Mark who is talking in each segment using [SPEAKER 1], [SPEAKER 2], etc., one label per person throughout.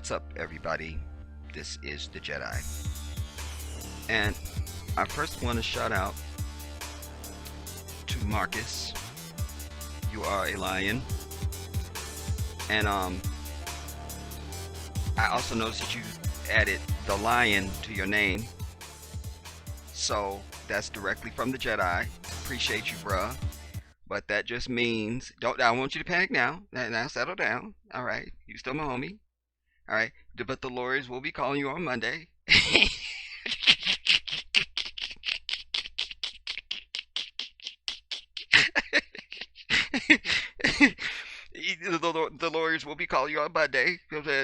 [SPEAKER 1] What's up, everybody? This is the Jedi, and I first want to shout out to Marcus. You are a lion, and I also noticed that you added the lion to your name, so that's directly from the Jedi. Appreciate you, bruh. But that just means don't. I want you to panic now. Now settle down. All right, you still my homie. All right, but the lawyers will be calling you on Monday. The lawyers will be calling you on Monday,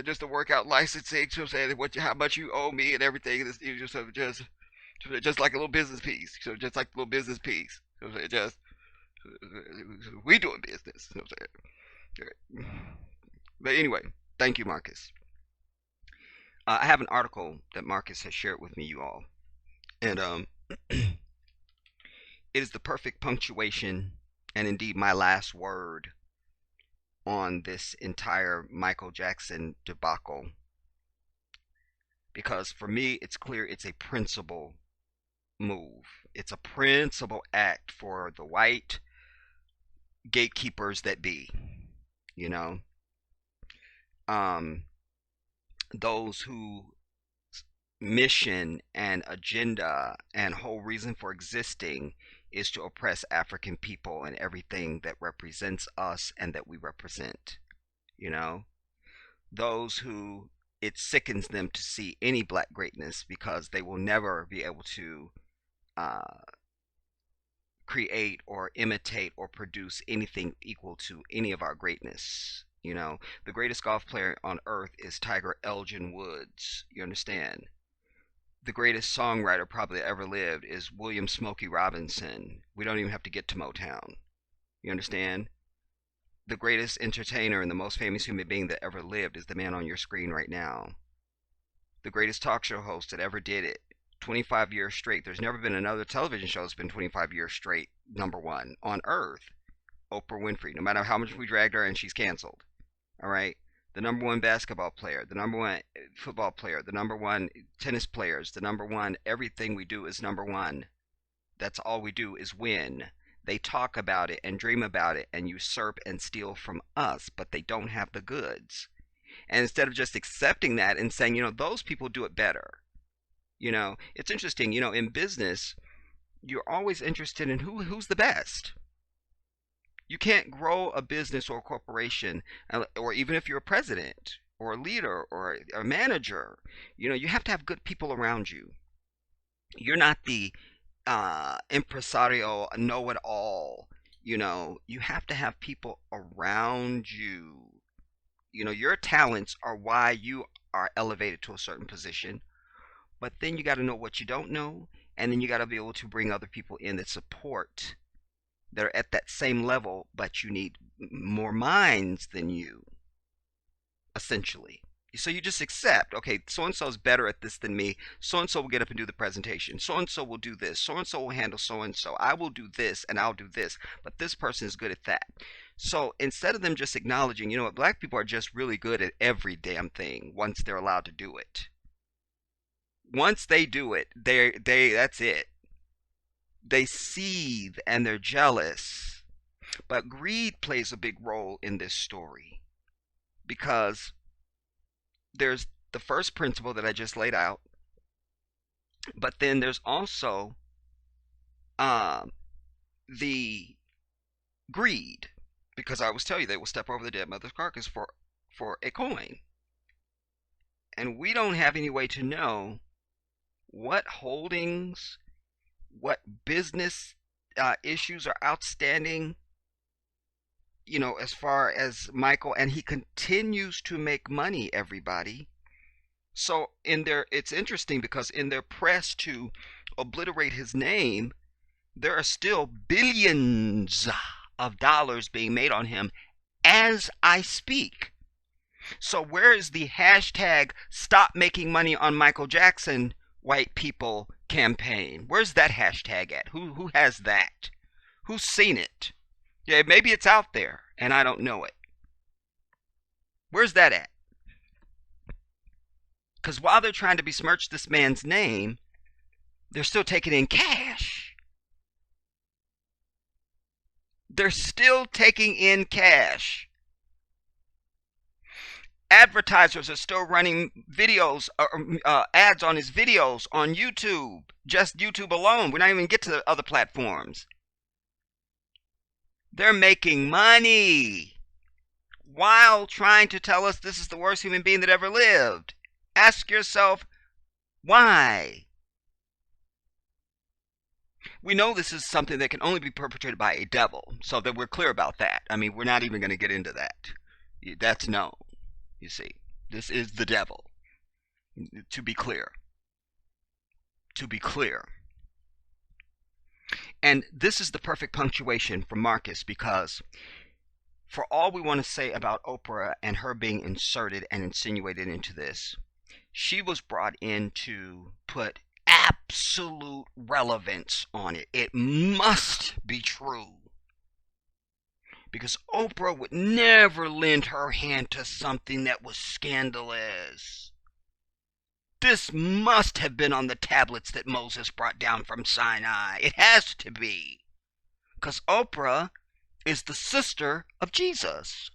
[SPEAKER 1] just to work out licensing, how much you owe me and everything. Just like a little business piece. So just like a little business piece. Just we doing business. But anyway, thank you, Marcus. I have an article that Marcus has shared with me, you all, and it is the perfect punctuation and indeed my last word on this entire Michael Jackson debacle. Because for me, it's clear it's a principle move. It's a principle act for the white gatekeepers that be, you know, those who mission and agenda and whole reason for existing is to oppress African people and everything that represents us and that we represent. You know, those who it sickens them to see any black greatness because they will never be able to create or imitate or produce anything equal to any of our greatness. You know, the greatest golf player on earth is Tiger Elgin Woods. You understand? The greatest songwriter probably ever lived is William Smokey Robinson. We don't even have to get to Motown. You understand? The greatest entertainer and the most famous human being that ever lived is the man on your screen right now. The greatest talk show host that ever did it, 25 years straight. There's never been another television show that's been 25 years straight #1 on earth. Oprah Winfrey. No matter how much we dragged her and she's canceled. All right? The #1 basketball player, the #1 football player, the #1 tennis players, the #1 everything we do is #1. That's all we do is win. They talk about it and dream about it and usurp and steal from us, but they don't have the goods. And instead of just accepting that and saying, those people do it better. It's interesting, in business, you're always interested in who's the best. You can't grow a business or a corporation, or even if you're a president or a leader or a manager, you have to have good people around you. You're not the impresario know-it-all. You have to have people around you. Your talents are why you are elevated to a certain position, but then you got to know what you don't know, and then you got to be able to bring other people in that support, that are at that same level, but you need more minds than you, essentially. So you just accept, okay, so-and-so is better at this than me. So-and-so will get up and do the presentation. So-and-so will do this. So-and-so will handle so-and-so. I will do this and I'll do this, but this person is good at that. So instead of them just acknowledging, what, black people are just really good at every damn thing once they're allowed to do it. Once they do it, that's it. They seethe and they're jealous. But greed plays a big role in this story because there's the first principle that I just laid out, but then there's also the greed, because I always tell you they will step over the dead mother's carcass for a coin. And we don't have any way to know what holdings, what business issues are outstanding, as far as Michael, and he continues to make money, everybody. So it's interesting because in their press to obliterate his name, there are still billions of dollars being made on him as I speak. So where is the hashtag stop making money on Michael Jackson white people campaign? Where's that hashtag at? Who has that? Who's seen it? Yeah, maybe it's out there and I don't know it. Where's that at? Because while they're trying to besmirch this man's name, they're still taking in cash. They're still taking in cash. Advertisers are still running videos, ads on his videos on YouTube, just YouTube alone. We're not even get to the other platforms. They're making money while trying to tell us this is the worst human being that ever lived. Ask yourself, why? We know this is something that can only be perpetrated by a devil, so that we're clear about that. I mean, we're not even going to get into that. That's known. You see, this is the devil. To be clear. To be clear. And this is the perfect punctuation for Marcus, because for all we want to say about Oprah and her being inserted and insinuated into this, she was brought in to put absolute relevance on it. It must be true. Because Oprah would never lend her hand to something that was scandalous. This must have been on the tablets that Moses brought down from Sinai. It has to be. Because Oprah is the sister of Jesus.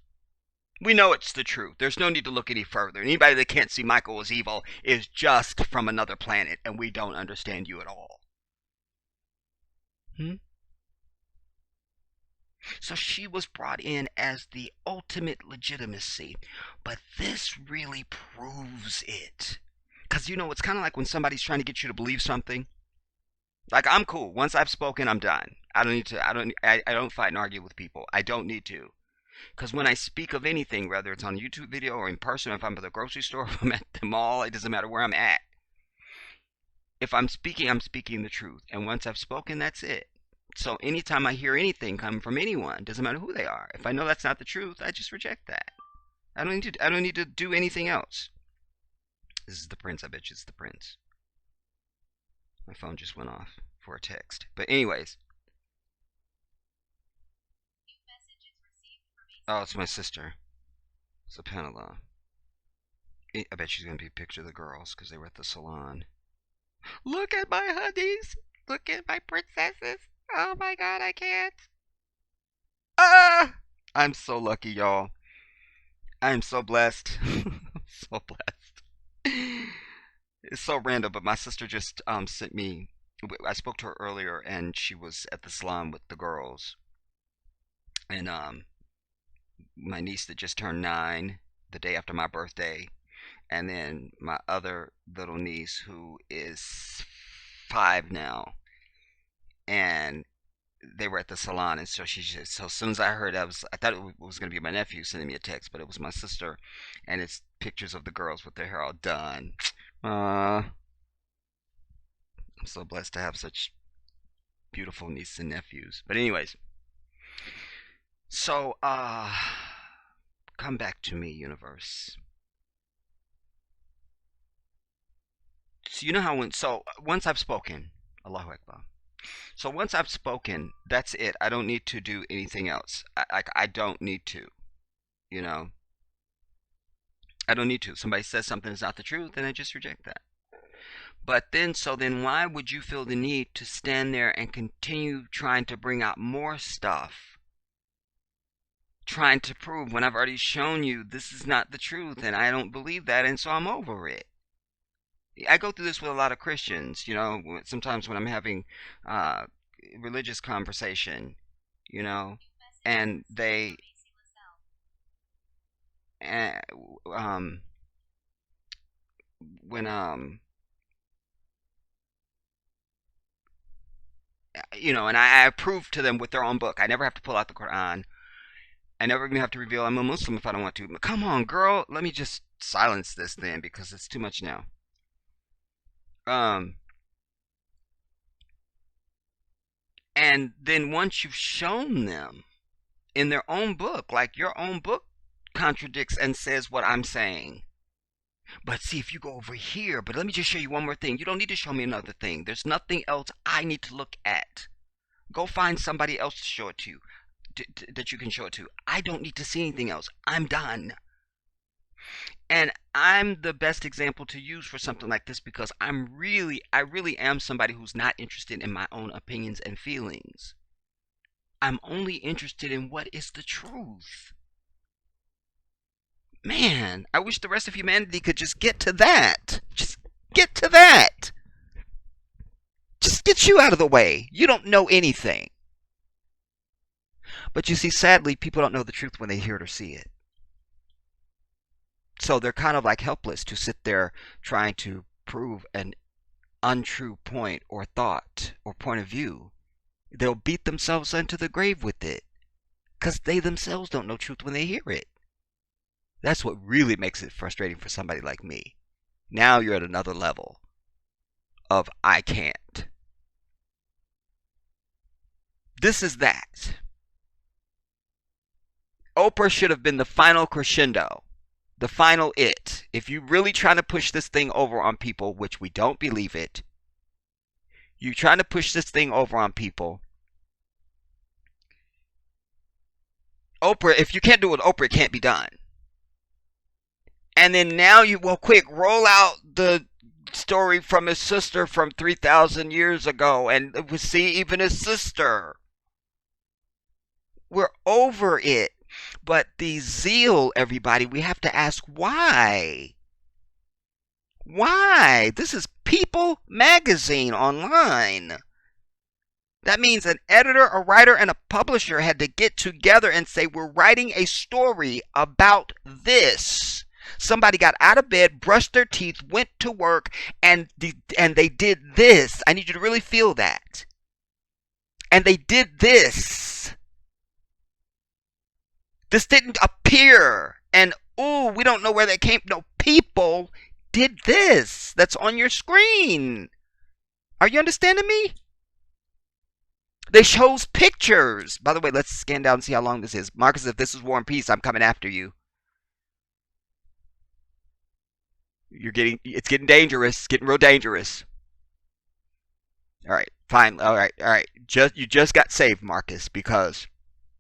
[SPEAKER 1] We know it's the truth. There's no need to look any further. Anybody that can't see Michael as evil is just from another planet, and we don't understand you at all. So she was brought in as the ultimate legitimacy. But this really proves it. Because, you know, it's kind of like when somebody's trying to get you to believe something. Like, I'm cool. Once I've spoken, I'm done. I don't need to, I don't fight and argue with people. I don't need to. Because when I speak of anything, whether it's on a YouTube video or in person, if I'm at the grocery store, if I'm at the mall, it doesn't matter where I'm at. If I'm speaking the truth. And once I've spoken, that's it. So anytime I hear anything coming from anyone, doesn't matter who they are, if I know that's not the truth, I just reject that. I don't need to do anything else. This is the prince. I bet you it's the prince. My phone just went off for a text. But anyways. Oh, it's my sister. It's a Pamela. I bet she's going to be a picture of the girls because they were at the salon. Look at my honeys. Look at my princesses. Oh my god, I can't. Ah! I'm so lucky, y'all. I'm so blessed. So blessed. It's so random, but my sister just sent me. I spoke to her earlier, and she was at the salon with the girls. And my niece that just turned 9 the day after my birthday, and then my other little niece who is 5 now, and they were at the salon. And so so as soon as I heard, I thought it was going to be my nephew sending me a text, but it was my sister, and it's pictures of the girls with their hair all done. I'm so blessed to have such beautiful nieces and nephews. But anyways, so come back to me, universe. So you know how once I've spoken, Allahu Akbar. So once I've spoken, that's it. I don't need to do anything else. I don't need to, you know. I don't need to. Somebody says something is not the truth, and I just reject that. But then why would you feel the need to stand there and continue trying to bring out more stuff? Trying to prove when I've already shown you this is not the truth, and I don't believe that, and so I'm over it. I go through this with a lot of Christians, you know, sometimes when I'm having religious conversation, you know, and they, when, you know, and I prove to them with their own book. I never have to pull out the Quran. I never even have to reveal I'm a Muslim if I don't want to. But come on, girl, let me just silence this then because it's too much now. And then once you've shown them in their own book, like your own book contradicts and says what I'm saying. But see, if you go over here, but let me just show you one more thing. You don't need to show me another thing. There's nothing else I need to look at. Go find somebody else to show it to you, that you can show it to. I don't need to see anything else. I'm done. And I'm the best example to use for something like this because I really am somebody who's not interested in my own opinions and feelings. I'm only interested in what is the truth. Man, I wish the rest of humanity could just get to that. Just get to that. Just get you out of the way. You don't know anything. But you see, sadly, people don't know the truth when they hear it or see it. So they're kind of like helpless to sit there trying to prove an untrue point or thought or point of view. They'll beat themselves into the grave with it because they themselves don't know truth when they hear it. That's what really makes it frustrating for somebody like me. Now you're at another level of I can't. This is that. Oprah should have been the final crescendo, the final it. If you're really trying to push this thing over on people, which we don't believe it, you're trying to push this thing over on people. Oprah, if you can't do it with Oprah, it can't be done. And then now quick, roll out the story from his sister from 3,000 years ago and we see even his sister. We're over it. But the zeal, everybody, we have to ask why. Why? This is People magazine online. That means an editor, a writer, and a publisher had to get together and say, we're writing a story about this. Somebody got out of bed, brushed their teeth, went to work, and they did this. I need you to really feel that. And they did this. This didn't appear. And, ooh, we don't know where that came. No, people did this. That's on your screen. Are you understanding me? They chose pictures. By the way, let's scan down and see how long this is. Marcus, if this is War and Peace, I'm coming after you. It's getting dangerous. It's getting real dangerous. All right, fine. All right. You just got saved, Marcus, because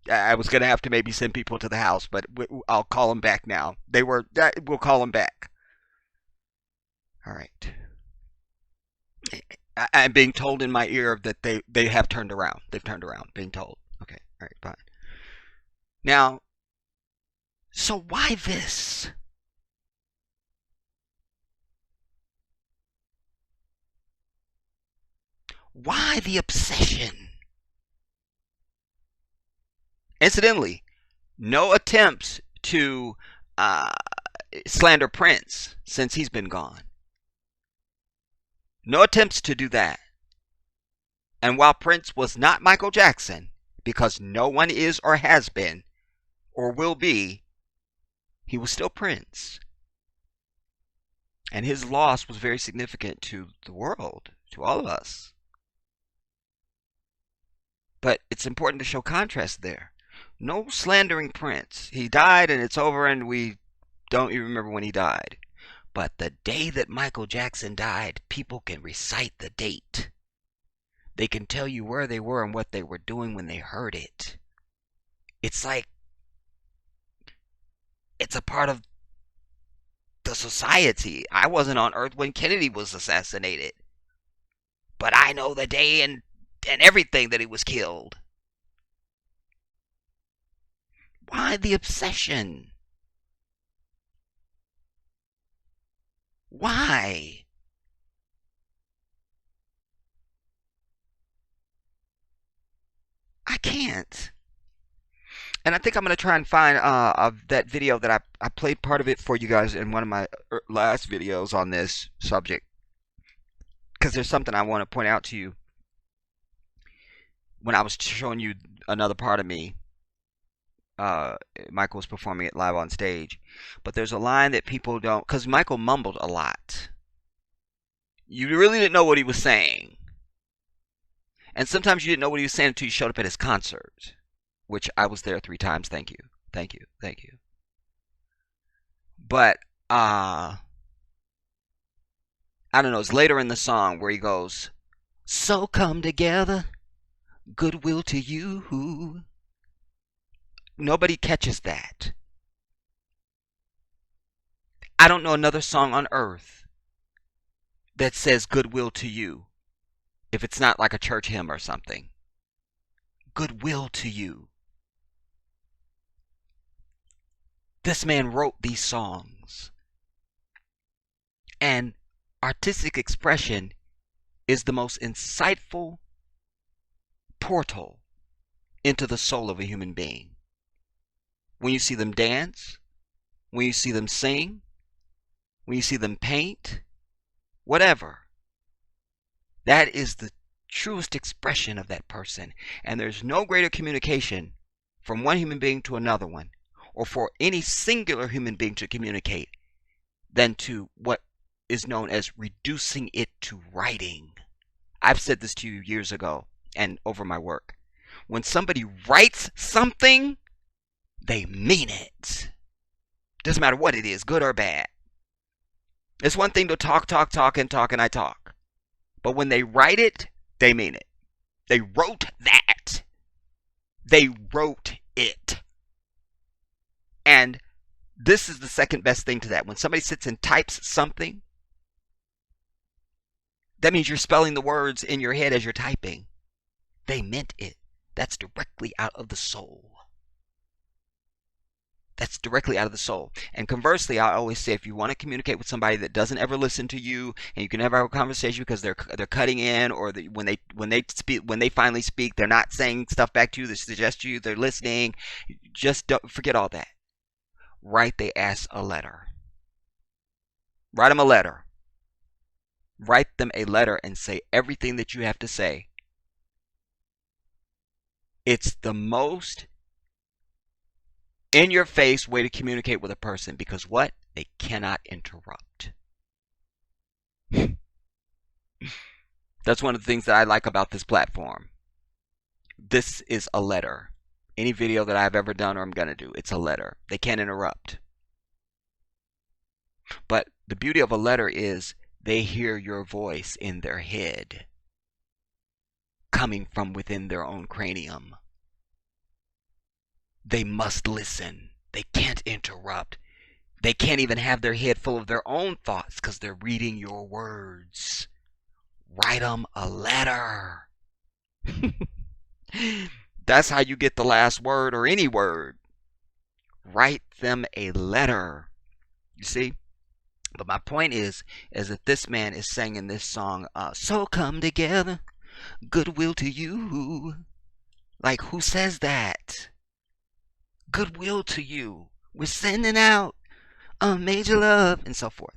[SPEAKER 1] I was gonna have to maybe send people to the house, but I'll call them back now. We'll call them back. All right. I'm being told in my ear that they have turned around. They've turned around. Being told. Okay. All right. Fine. Now, so why this? Why the obsession? Incidentally, no attempts to slander Prince since he's been gone. No attempts to do that. And while Prince was not Michael Jackson, because no one is or has been or will be, he was still Prince. And his loss was very significant to the world, to all of us. But it's important to show contrast there. No slandering Prince. He died and it's over and we don't even remember when he died. But the day that Michael Jackson died, people can recite the date. They can tell you where they were and what they were doing when they heard it. It's like it's a part of the society. I wasn't on Earth when Kennedy was assassinated. But I know the day and everything that he was killed. Why the obsession? Why? I can't. And I think I'm going to try and find that video that I played part of it for you guys in one of my last videos on this subject. Because there's something I want to point out to you. When I was showing you another part of me, Michael was performing it live on stage. But there's a line that people don't, because Michael mumbled a lot. You really didn't know what he was saying. And sometimes you didn't know what he was saying until you showed up at his concert, which I was there 3 times. Thank you. But, I don't know, it's later in the song where he goes, so come together, goodwill to you. Nobody catches that. I don't know another song on earth that says goodwill to you if it's not like a church hymn or something. Goodwill to you. This man wrote these songs. And artistic expression is the most insightful portal into the soul of a human being. When you see them dance, when you see them sing, when you see them paint, whatever, that is the truest expression of that person. And there's no greater communication from one human being to another one, or for any singular human being to communicate, than to what is known as reducing it to writing. I've said this to you years ago and over my work. When somebody writes something, they mean it. Doesn't matter what it is, good or bad. It's one thing to talk, and I talk. But when they write it, they mean it. They wrote that. They wrote it. And this is the second best thing to that. When somebody sits and types something, that means you're spelling the words in your head as you're typing. They meant it. That's directly out of the soul. That's directly out of the soul. And conversely, I always say, if you want to communicate with somebody that doesn't ever listen to you, and you can never have a conversation because they're cutting in, or when they finally speak, they're not saying stuff back to you that suggests to you they're listening. Just don't forget all that. Write their ass a letter. Write them a letter. Write them a letter and say everything that you have to say. It's the most in-your-face way to communicate with a person, because what? They cannot interrupt. That's one of the things that I like about this platform. This is a letter. Any video that I've ever done or I'm going to do, it's a letter. They can't interrupt. But the beauty of a letter is they hear your voice in their head, coming from within their own cranium. They must listen. They can't interrupt. They can't even have their head full of their own thoughts because they're reading your words. Write them a letter. That's how you get the last word or any word. Write them a letter. You see? But my point is that this man is singing this song, so come together, goodwill to you. Like, who says that? Goodwill to you. We're sending out a major love, and so forth.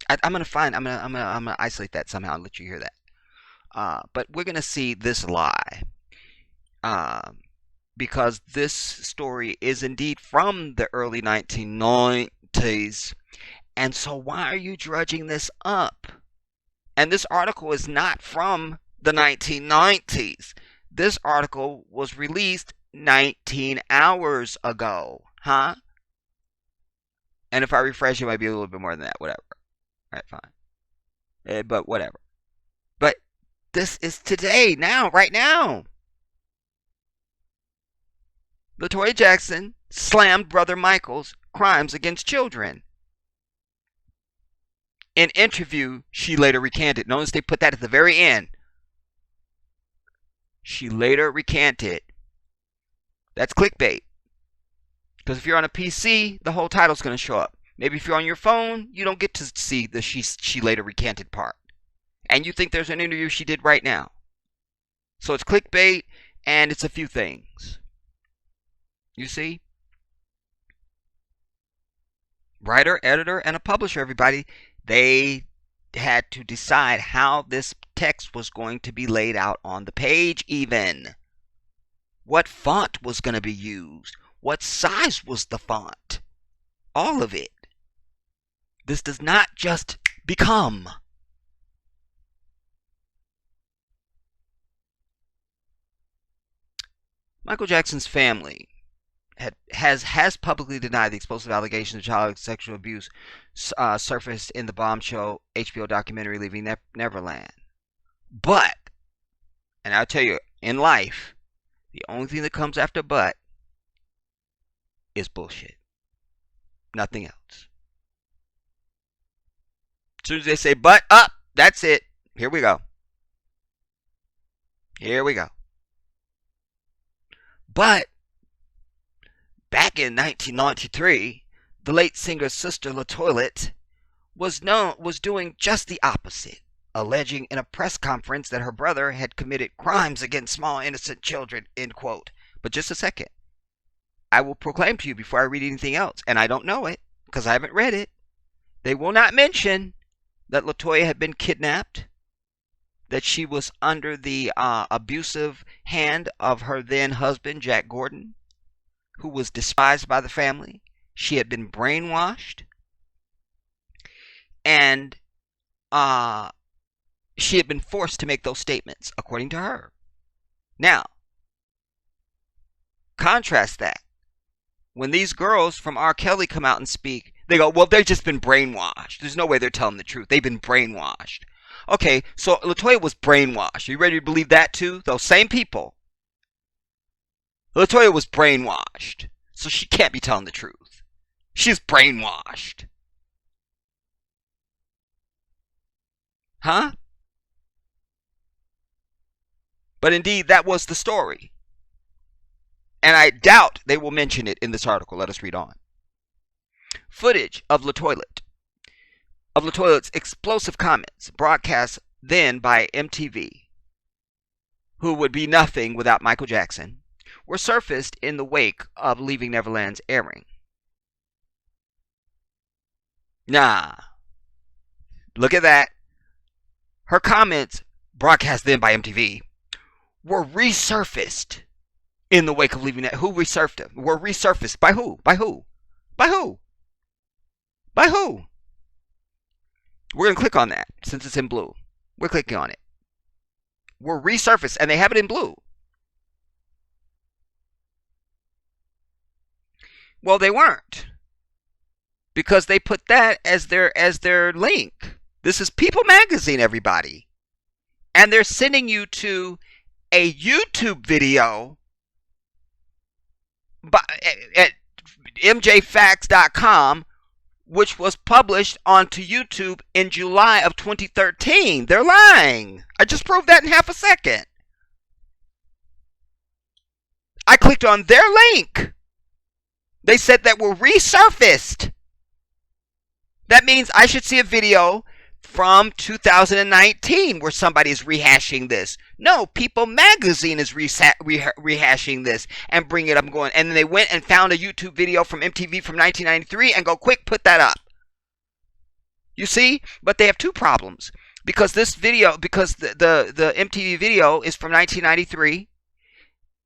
[SPEAKER 1] I'm gonna isolate that somehow and let you hear that. But we're gonna see this lie, because this story is indeed from the early 1990s. And so why are you drudging this up? And this article is not from the 1990s. This article was released 19 hours ago. Huh? And if I refresh, it might be a little bit more than that. Whatever. All right, fine. But whatever. But this is today, now, right now. LaToya Jackson slammed Brother Michael's crimes against children. In interview, she later recanted. Notice they put that at the very end. She later recanted. That's clickbait. Because if you're on a PC, the whole title's going to show up. Maybe if you're on your phone, you don't get to see the she later recanted part. And you think there's an interview she did right now. So it's clickbait, and it's a few things. You see? Writer, editor, and a publisher, everybody, they had to decide how this text was going to be laid out on the page even. What font was going to be used? What size was the font? All of it. This does not just become. Michael Jackson's family has publicly denied the explosive allegations of child sexual abuse surfaced in the bombshell HBO documentary Leaving Neverland. But, and I'll tell you, in life, the only thing that comes after but is bullshit. Nothing else. As soon as they say butt up, that's it. Here we go. Here we go. But back in 1993, the late singer's sister LaToya was doing just the opposite, alleging in a press conference that her brother had committed crimes against small innocent children, end quote. But just a second. I will proclaim to you before I read anything else, and I don't know it because I haven't read it. They will not mention that LaToya had been kidnapped, that she was under the abusive hand of her then husband, Jack Gordon, who was despised by the family. She had been brainwashed, and she had been forced to make those statements, according to her. Now, contrast that. When these girls from R. Kelly come out and speak, they go, well, they've just been brainwashed. There's no way they're telling the truth. They've been brainwashed. Okay, so LaToya was brainwashed. Are you ready to believe that too? Those same people. LaToya was brainwashed. So she can't be telling the truth. She's brainwashed. Huh? But indeed, that was the story. And I doubt they will mention it in this article. Let us read on. Footage of LaToya's explosive comments, broadcast then by MTV, who would be nothing without Michael Jackson, were surfaced in the wake of Leaving Neverland's airing. Nah. Look at that. Her comments, broadcast then by MTV, were resurfaced in the wake of Leaving Who resurfaced them? Were resurfaced by who? By who? By who? By who? We're going to click on that since it's in blue. We're clicking on it. Were resurfaced, and they have it in blue. Well, they weren't, because they put that as their link. This is People Magazine, everybody, and they're sending you to a YouTube video at mjfacts.com, which was published onto YouTube in July of 2013. They're lying. I just proved that in half a second. I clicked on their link. They said that were resurfaced. That means I should see a video from 2019 where somebody is rehashing this. No, People Magazine is rehashing this and bring it up and going. And then they went and found a YouTube video from MTV from 1993 and go, quick, put that up. You see? But they have two problems. Because this video, because the MTV video is from 1993,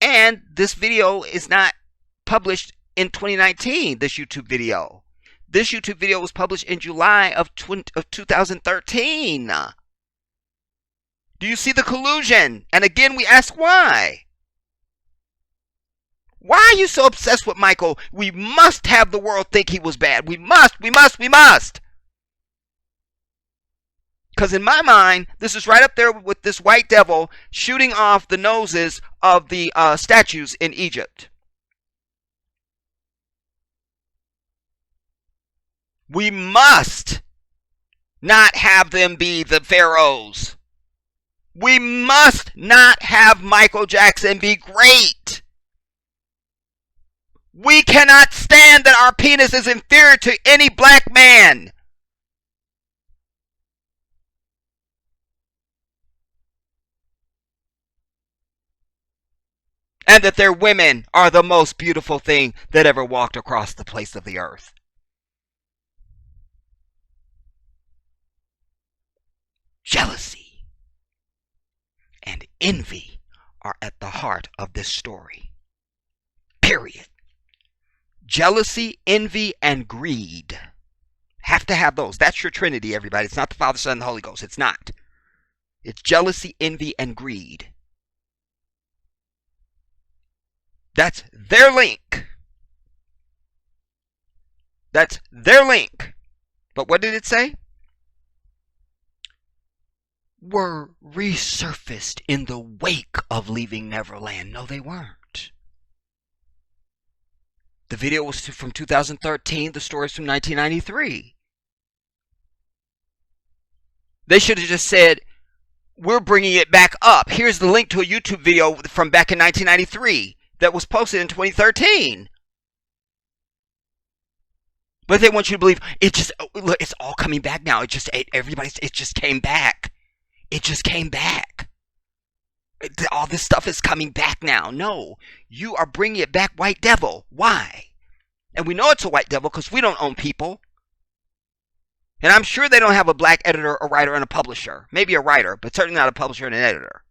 [SPEAKER 1] and this video is not published in 2019, this YouTube video. This YouTube video was published in July of 2013. Do you see the collusion? And again, we ask why. Why are you so obsessed with Michael? We must have the world think he was bad. We must. Because in my mind, this is right up there with this white devil shooting off the noses of the statues in Egypt. We must not have them be the pharaohs. We must not have Michael Jackson be great. We cannot stand that our penis is inferior to any black man. And that their women are the most beautiful thing that ever walked across the face of the earth. Jealousy and envy are at the heart of this story. Period. Jealousy, envy, and greed. Have to have those. That's your Trinity, everybody. It's not the Father, Son, and the Holy Ghost. It's not. It's jealousy, envy, and greed. That's their link. That's their link. But what did it say? Were resurfaced in the wake of Leaving Neverland. No, they weren't. The video was from 2013. The story is from 1993. They should have just said, we're bringing it back up. Here's the link to a YouTube video from back in 1993 that was posted in 2013. But they want you to believe it's all coming back now. It just came back. It just came back. All this stuff is coming back now. No, you are bringing it back, white devil. Why? And we know it's a white devil because we don't own people. And I'm sure they don't have a black editor, a writer, and a publisher. Maybe a writer, but certainly not a publisher and an editor.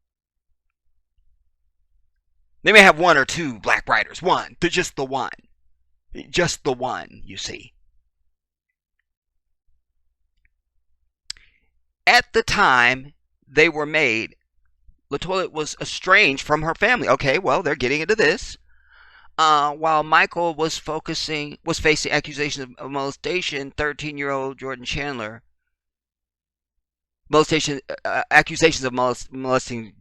[SPEAKER 1] They may have one or two black writers. One. They're just the one. Just the one, you see. At the time they were made, LaToya was estranged from her family. Okay, well, they're getting into this. While Michael was facing accusations of molestation, 13-year-old Jordan Chandler accusations of molesting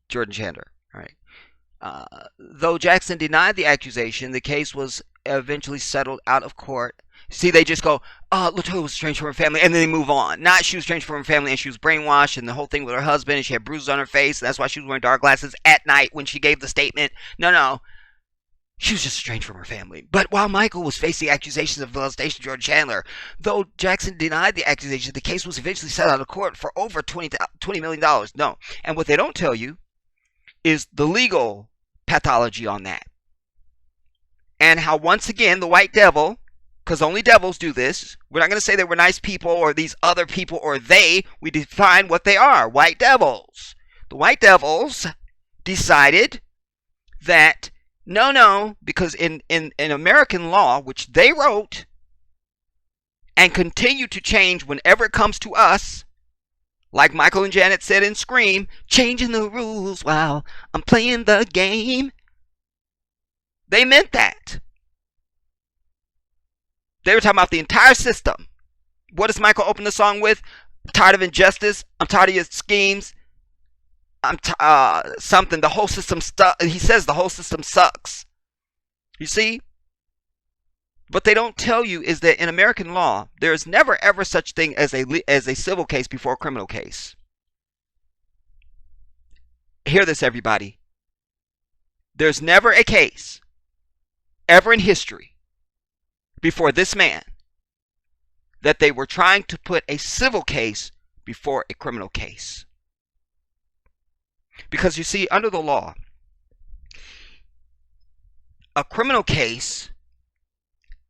[SPEAKER 1] Jordan Chandler. All right. Though Jackson denied the accusation, the case was eventually settled out of court. See, they just go, LaToya was estranged from her family, and then they move on. Not she was estranged from her family and she was brainwashed and the whole thing with her husband and she had bruises on her face. And that's why she was wearing dark glasses at night when she gave the statement. No. She was just estranged from her family. But while Michael was facing accusations of molestation of Jordan Chandler, though Jackson denied the accusation, the case was eventually settled out of court for over $20 million. No. And what they don't tell you is the legal pathology on that. And how, once again, the white devil, because only devils do this. We're not going to say they were nice people or these other people or they. We define what they are. White devils. The white devils decided that no, because in American law, which they wrote and continue to change whenever it comes to us, like Michael and Janet said in Scream, changing the rules while I'm playing the game. They meant that. They were talking about the entire system. What does Michael open the song with? I'm tired of injustice. I'm tired of your schemes. Something. The whole system he says the whole system sucks. You see? What they don't tell you is that in American law, there is never ever such thing as a civil case before a criminal case. Hear this, everybody. There's never a case ever in history before this man that they were trying to put a civil case before a criminal case. Because you see, under the law, a criminal case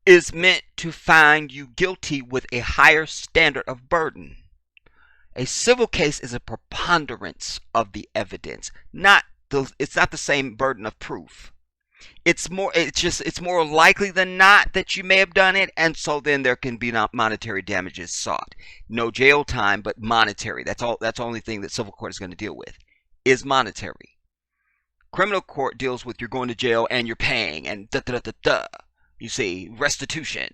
[SPEAKER 1] is meant to find you guilty with a higher standard of burden. A civil case is a preponderance of the evidence. It's not the same burden of proof. It's more likely than not that you may have done it, and so then there can be monetary damages sought. No jail time, but monetary. That's the only thing that civil court is going to deal with, is monetary. Criminal court deals with you're going to jail and you're paying and You see, restitution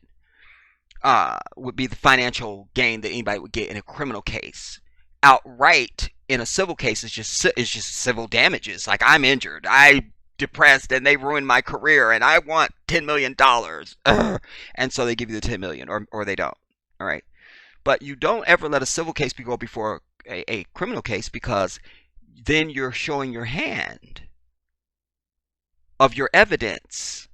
[SPEAKER 1] would be the financial gain that anybody would get in a criminal case. Outright in a civil case is just civil damages. Like, I'm injured, I'm depressed, and they ruined my career, and I want $10 million. And so they give you the $10 million, or they don't. All right, but you don't ever let a civil case go before a criminal case, because then you're showing your hand of your evidence.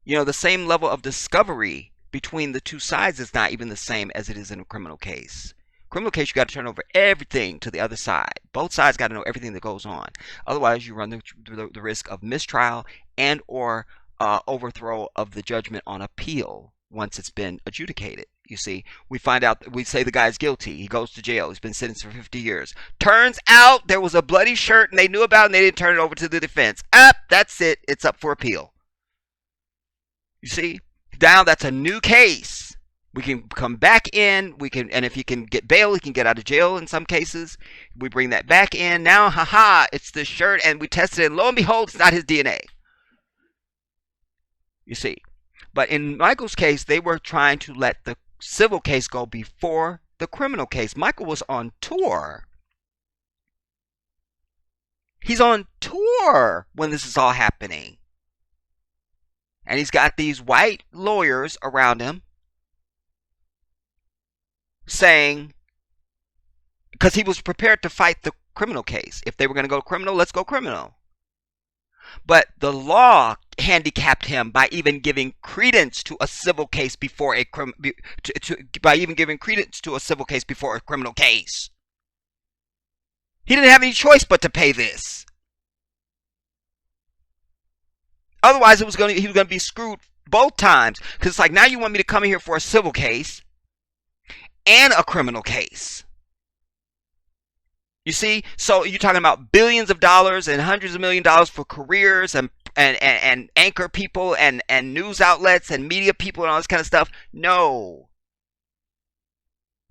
[SPEAKER 1] You know, the same level of discovery between the two sides is not even the same as it is in a criminal case. Criminal case, you got to turn over everything to the other side. Both sides got to know everything that goes on. Otherwise, you run the risk of mistrial and or overthrow of the judgment on appeal once it's been adjudicated. You see, we find out, we say the guy's guilty. He goes to jail. He's been sentenced for 50 years. Turns out there was a bloody shirt and they knew about it and they didn't turn it over to the defense. That's it. It's up for appeal. You see, now that's a new case. We can come back in. And if he can get bail, he can get out of jail in some cases. We bring that back in. Now, it's the shirt, and we tested it, and lo and behold, it's not his DNA. You see. But in Michael's case, they were trying to let the civil case go before the criminal case. Michael was on tour. He's on tour when this is all happening. And he's got these white lawyers around him saying, because he was prepared to fight the criminal case. If they were going to go criminal, let's go criminal. But the law handicapped him by even giving credence to a civil case before a by even giving credence to a civil case before a criminal case. He didn't have any choice but to pay this. Otherwise, he was going to be screwed both times. Because it's like, now you want me to come in here for a civil case and a criminal case. You see? So you're talking about billions of dollars and hundreds of millions of dollars for careers and anchor people and news outlets and media people and all this kind of stuff. No.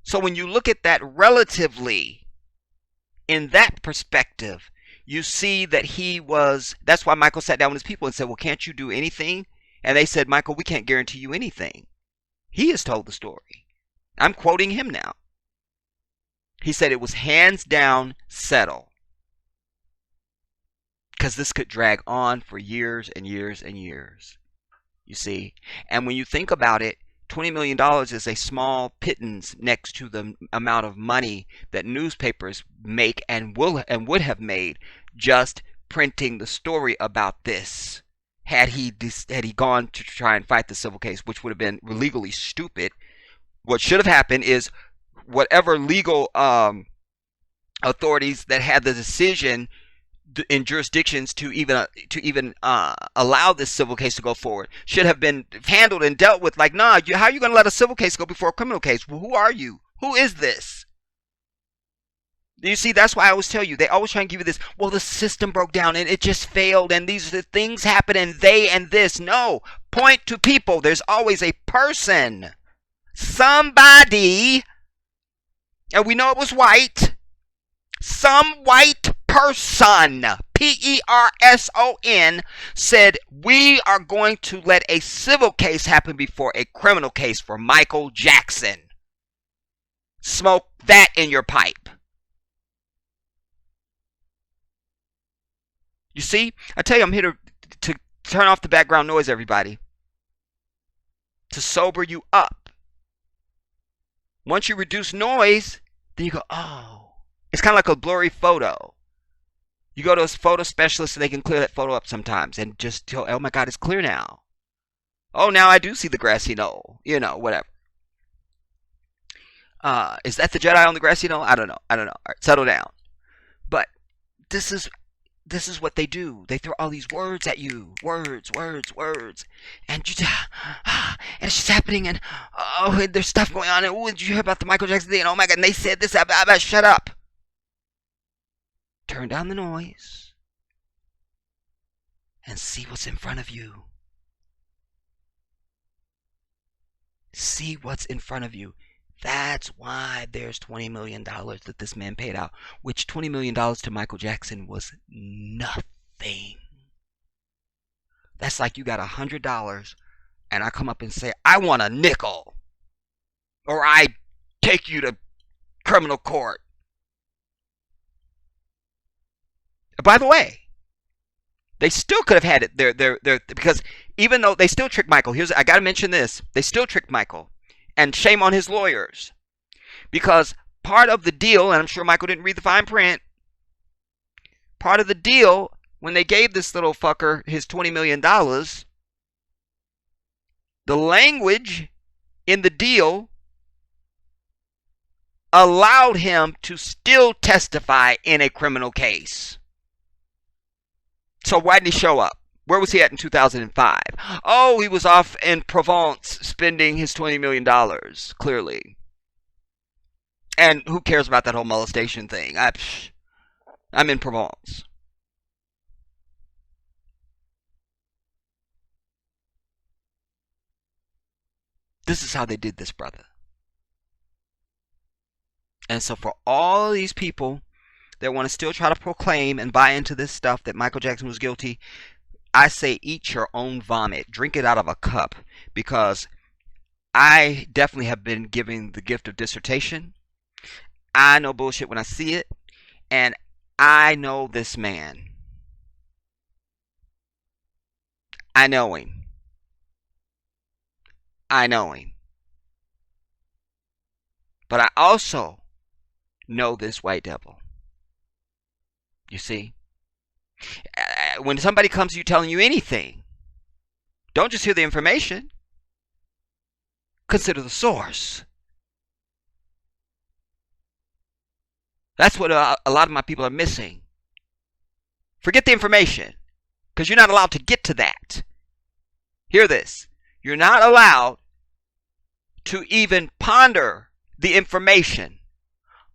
[SPEAKER 1] So when you look at that relatively, in that perspective, you see that that's why Michael sat down with his people and said, well, can't you do anything? And they said, Michael, we can't guarantee you anything. He has told the story. I'm quoting him now. He said it was hands down settle. Because this could drag on for years and years and years. You see? And when you think about it, $20 million is a small pittance next to the amount of money that newspapers make and would have made just printing the story about this. Had he gone to try and fight the civil case, which would have been legally stupid. What should have happened is whatever legal authorities that had the decision in jurisdictions to even allow this civil case to go forward should have been handled and dealt with. Like, nah, how are you going to let a civil case go before a criminal case? Well, who are you? Who is this? You see, that's why I always tell you, they always try and give you this, well, the system broke down and it just failed and these things happen and they and this. No, point to people. There's always a person, somebody, and we know it was white, some white person, person, said, we are going to let a civil case happen before a criminal case for Michael Jackson. Smoke that in your pipe. You see, I tell you, I'm here to turn off the background noise, everybody, to sober you up. Once you reduce noise, then you go, oh, it's kind of like a blurry photo. You go to a photo specialist and they can clear that photo up sometimes and just tell, oh my God, it's clear now. Oh, now I do see the grassy knoll, whatever. Is that the Jedi on the grassy knoll? I don't know. All right, settle down. But this is what they do. They throw all these words at you. Words. And you and it's just happening. And oh, there's stuff going on. And oh, did you hear about the Michael Jackson thing? And oh my God, and they said this. Shut up. Turn down the noise. And see what's in front of you. See what's in front of you. That's why there's $20 million that this man paid out, which $20 million to Michael Jackson was nothing. That's like you got $100 and I come up and say, I want a nickel, or I take you to criminal court. By the way, they still could have had it there because even though they still tricked Michael, I got to mention this, they still tricked Michael. And shame on his lawyers. Because part of the deal, and I'm sure Michael didn't read the fine print, part of the deal, when they gave this little fucker his $20 million, the language in the deal allowed him to still testify in a criminal case. So why didn't he show up? Where was he at in 2005? Oh, he was off in Provence spending his $20 million, clearly. And who cares about that whole molestation thing? I'm in Provence. This is how they did this, brother. And so for all these people that want to still try to proclaim and buy into this stuff that Michael Jackson was guilty, I say eat your own vomit. Drink it out of a cup. Because I definitely have been given the gift of dissertation. I know bullshit when I see it. And I know this man. I know him. But I also know this white devil. You see? When somebody comes to you telling you anything, don't just hear the information. Consider the source. That's what a lot of my people are missing. Forget the information, because you're not allowed to get to that. Hear this. You're not allowed to even ponder the information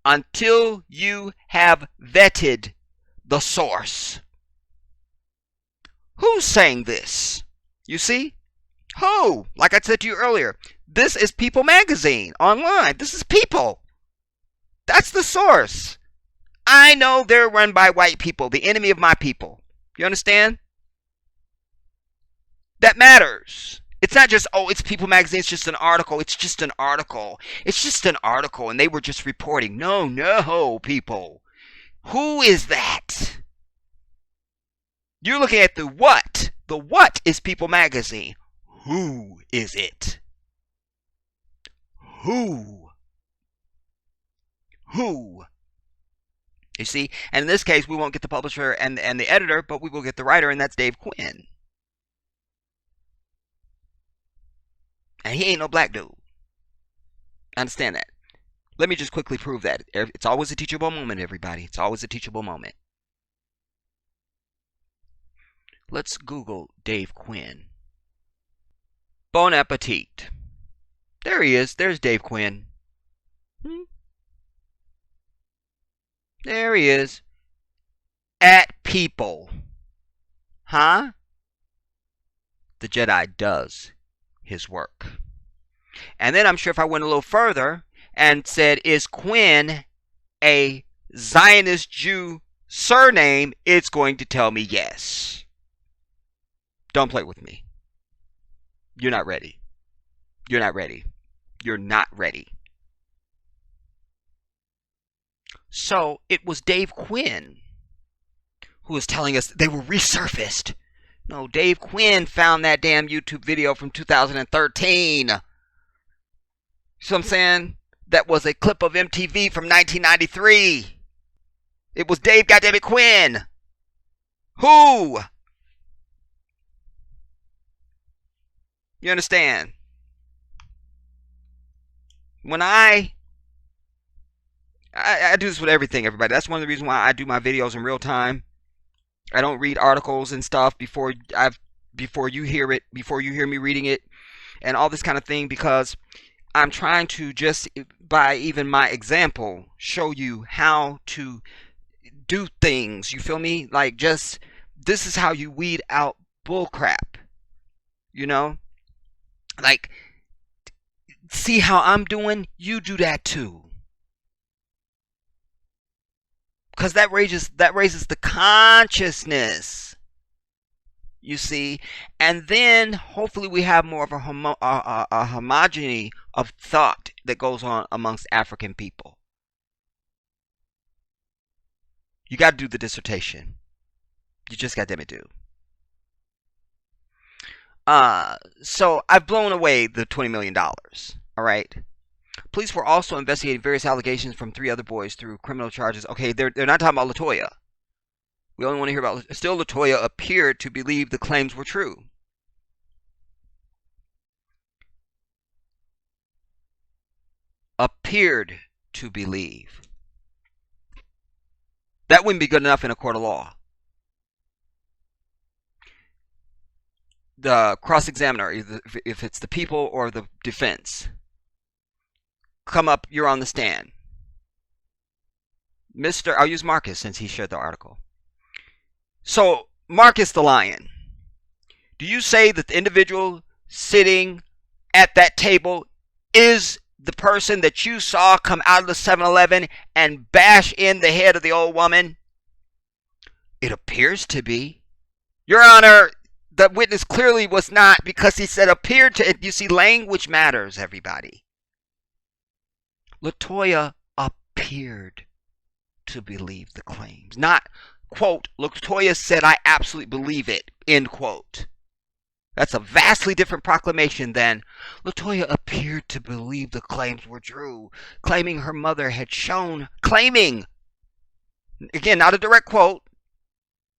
[SPEAKER 1] until you have vetted the source. Who's saying this? You see? Who? Like I said to you earlier, this is People Magazine online. This is People. That's the source. I know they're run by white people, the enemy of my people. You understand? That matters. It's not just, oh, it's People Magazine, it's just an article. It's just an article. It's just an article, and they were just reporting. No, people. Who is that? You're looking at the what. The what is People Magazine. Who is it? Who? You see? And in this case, we won't get the publisher and the editor, but we will get the writer, and that's Dave Quinn. And he ain't no black dude. Understand that. Let me just quickly prove that. It's always a teachable moment, everybody. It's always a teachable moment. Let's Google Dave Quinn. Bon appetit. There he is. There's Dave Quinn. There he is. At People. Huh? The Jedi does his work. And then I'm sure if I went a little further and said, is Quinn a Zionist Jew surname, it's going to tell me yes. Don't play with me. You're not ready. You're not ready. You're not ready. So it was Dave Quinn who was telling us they were resurfaced. No, Dave Quinn found that damn YouTube video from 2013. See what I'm saying? That was a clip of MTV from 1993. It was Dave goddamn Quinn. Who? You understand? When I do this with everything, everybody. That's one of the reasons why I do my videos in real time. I don't read articles and stuff before you hear it, before you hear me reading it, and all this kind of thing, because I'm trying to just, by even my example, show you how to do things. You feel me? Like, just, this is how you weed out bullcrap. You know? Like, see how I'm doing? You do that too. Because that raises the consciousness, you see, and then hopefully we have more of a homogeny of thought that goes on amongst African people. You got to do the dissertation. You just got to do. So I've blown away the $20 million. All right. Police were also investigating various allegations from 3 other boys through criminal charges. Okay, they're not talking about LaToya. We only want to hear about... Still, LaToya appeared to believe the claims were true. Appeared to believe. That wouldn't be good enough in a court of law. The cross-examiner, if it's the people or the defense... Come up, you're on the stand. I'll use Marcus since he shared the article. So, Marcus the Lion, do you say that the individual sitting at that table is the person that you saw come out of the 7-Eleven and bash in the head of the old woman? It appears to be. Your Honor, the witness clearly was not, because he said appeared to. You see, language matters, everybody. LaToya appeared to believe the claims. Not, quote, LaToya said, I absolutely believe it, end quote. That's a vastly different proclamation than LaToya appeared to believe the claims were true, claiming her mother had shown, claiming, again, not a direct quote,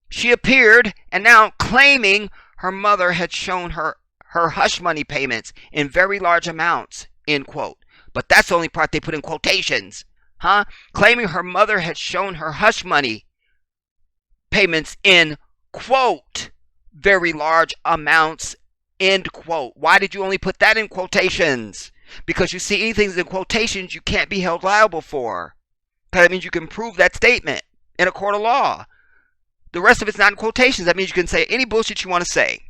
[SPEAKER 1] she appeared and now claiming her mother had shown her hush money payments in very large amounts, end quote. But that's the only part they put in quotations, huh? Claiming her mother had shown her hush money payments in, quote, very large amounts, end quote. Why did you only put that in quotations? Because you see, anything in quotations you can't be held liable for. Because that means you can prove that statement in a court of law. The rest of it's not in quotations. That means you can say any bullshit you want to say.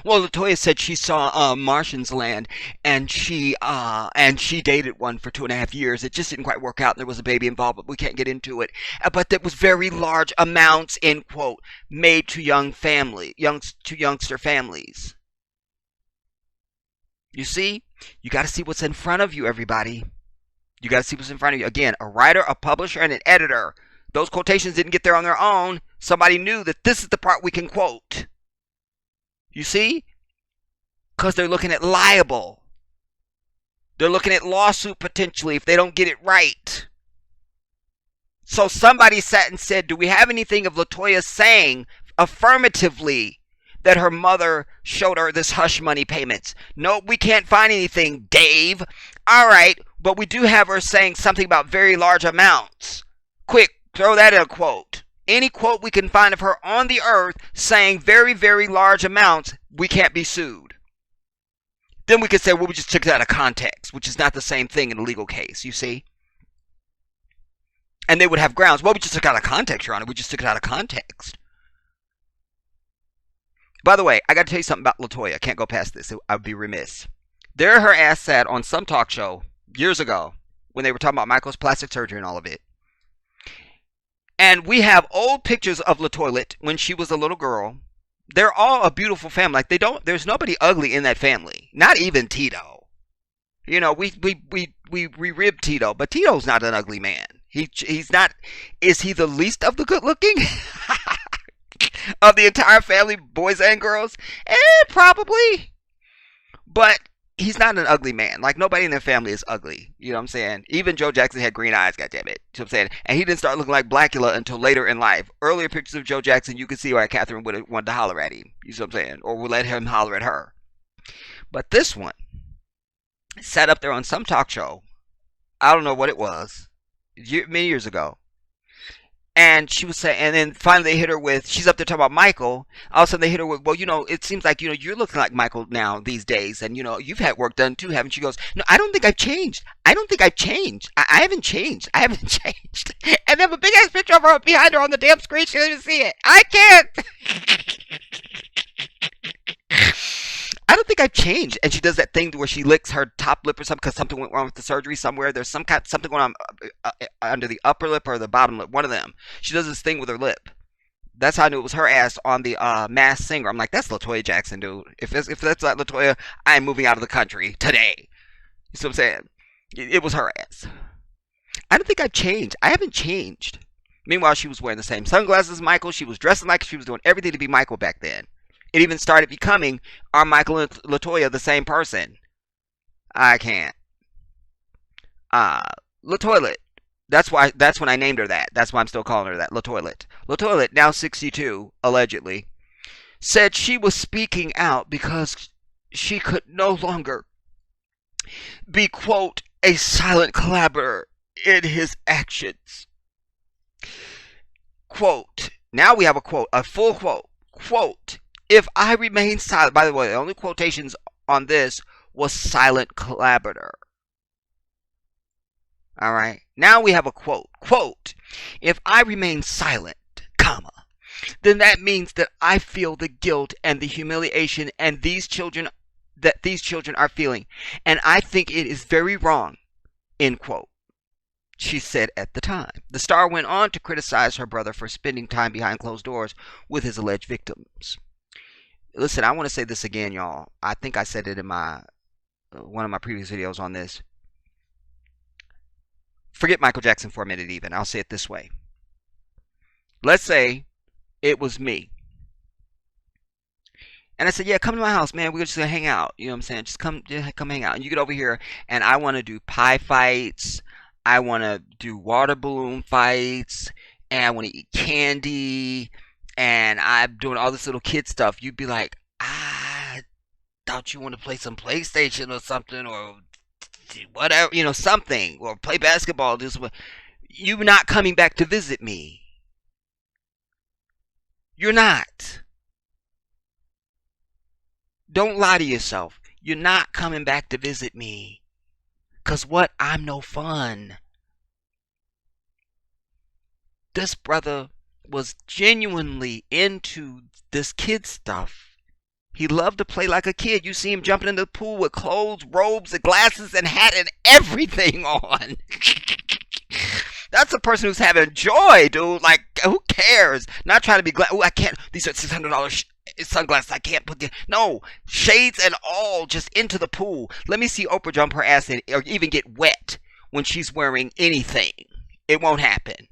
[SPEAKER 1] Well, LaToya said she saw Martian's land, and she dated one for 2.5 years. It just didn't quite work out. There was a baby involved, but we can't get into it. But that was very large amounts, end quote, made to youngster families. You see, you got to see what's in front of you, everybody. You got to see what's in front of you. Again, a writer, a publisher, and an editor. Those quotations didn't get there on their own. Somebody knew that this is the part we can quote. You see? Because they're looking at liable. They're looking at lawsuit potentially if they don't get it right. So somebody sat and said, do we have anything of LaToya saying affirmatively that her mother showed her this hush money payments? No, we can't find anything, Dave. All right, but we do have her saying something about very large amounts. Quick, throw that in a quote. Any quote we can find of her on the earth saying very, very large amounts, we can't be sued. Then we could say, well, we just took it out of context, which is not the same thing in a legal case, you see? And they would have grounds. Well, we just took it out of context, Your Honor. We just took it out of context. By the way, I got to tell you something about LaToya. I can't go past this. I would be remiss. There her ass sat on some talk show years ago when they were talking about Michael's plastic surgery and all of it. And we have old pictures of LaToya when she was a little girl. They're all a beautiful family. Like there's nobody ugly in that family. Not even Tito. You know, we rib Tito, but Tito's not an ugly man. He's not. Is he the least of the good looking of the entire family, boys and girls? Probably. But he's not an ugly man. Like, nobody in their family is ugly. You know what I'm saying? Even Joe Jackson had green eyes, goddammit. You know what I'm saying? And he didn't start looking like Blackula until later in life. Earlier pictures of Joe Jackson, you could see why Catherine would have wanted to holler at him. You know what I'm saying? Or would let him holler at her. But this one sat up there on some talk show. I don't know what it was. Many years ago. And she was saying, and then finally they hit her with, she's up there talking about Michael. All of a sudden they hit her with, well, you know, it seems like, you know, you're looking like Michael now these days. And, you know, you've had work done too, haven't you? She goes, no, I don't think I've changed. I don't think I've changed. I haven't changed. I haven't changed. And they have a big ass picture of her behind her on the damn screen. She doesn't see it. I can't. I don't think I've changed. And she does that thing where she licks her top lip or something because something went wrong with the surgery somewhere. There's something going on under the upper lip or the bottom lip. One of them. She does this thing with her lip. That's how I knew it was her ass on the Masked Singer. I'm like, that's LaToya Jackson, dude. If that's not LaToya, I'm moving out of the country today. You see what I'm saying? It was her ass. I don't think I've changed. I haven't changed. Meanwhile, she was wearing the same sunglasses as Michael. She was dressing like she was doing everything to be Michael back then. It even started becoming, are Michael and LaToya the same person? I can't. LaToya. That's when I named her that. That's why I'm still calling her that. LaToya. LaToya, now 62, allegedly, said she was speaking out because she could no longer be, quote, a silent collaborator in his actions. Quote. Now we have a quote, a full quote. Quote. If I remain silent, by the way, the only quotations on this was silent collaborator. All right. Now we have a quote. Quote. If I remain silent, comma, then that means that I feel the guilt and the humiliation and these children are feeling. And I think it is very wrong, end quote. She said at the time. The star went on to criticize her brother for spending time behind closed doors with his alleged victims. Listen, I want to say this again, y'all. I think I said it in one of my previous videos on this. Forget Michael Jackson for a minute even. I'll say it this way. Let's say it was me. And I said, yeah, come to my house, man. We're just gonna hang out. You know what I'm saying? Just come hang out. And you get over here, and I want to do pie fights. I want to do water balloon fights, and I want to eat candy, and I'm doing all this little kid stuff. You'd be like, I thought you want to play some PlayStation or something, or whatever, something, or play basketball. You're not coming back to visit me. You're not. Don't lie to yourself. You're not coming back to visit me. 'Cause what? I'm no fun. This brother was genuinely into this kid stuff. He loved to play like a kid. You see him jumping in the pool with clothes, robes, and glasses, and hat, and everything on. That's a person who's having joy, dude. Like, who cares? Not trying to be glad. Oh, I can't. These are $600 sunglasses. I can't put the. No, shades and all, just into the pool. Let me see Oprah jump her ass in, or even get wet when she's wearing anything. It won't happen.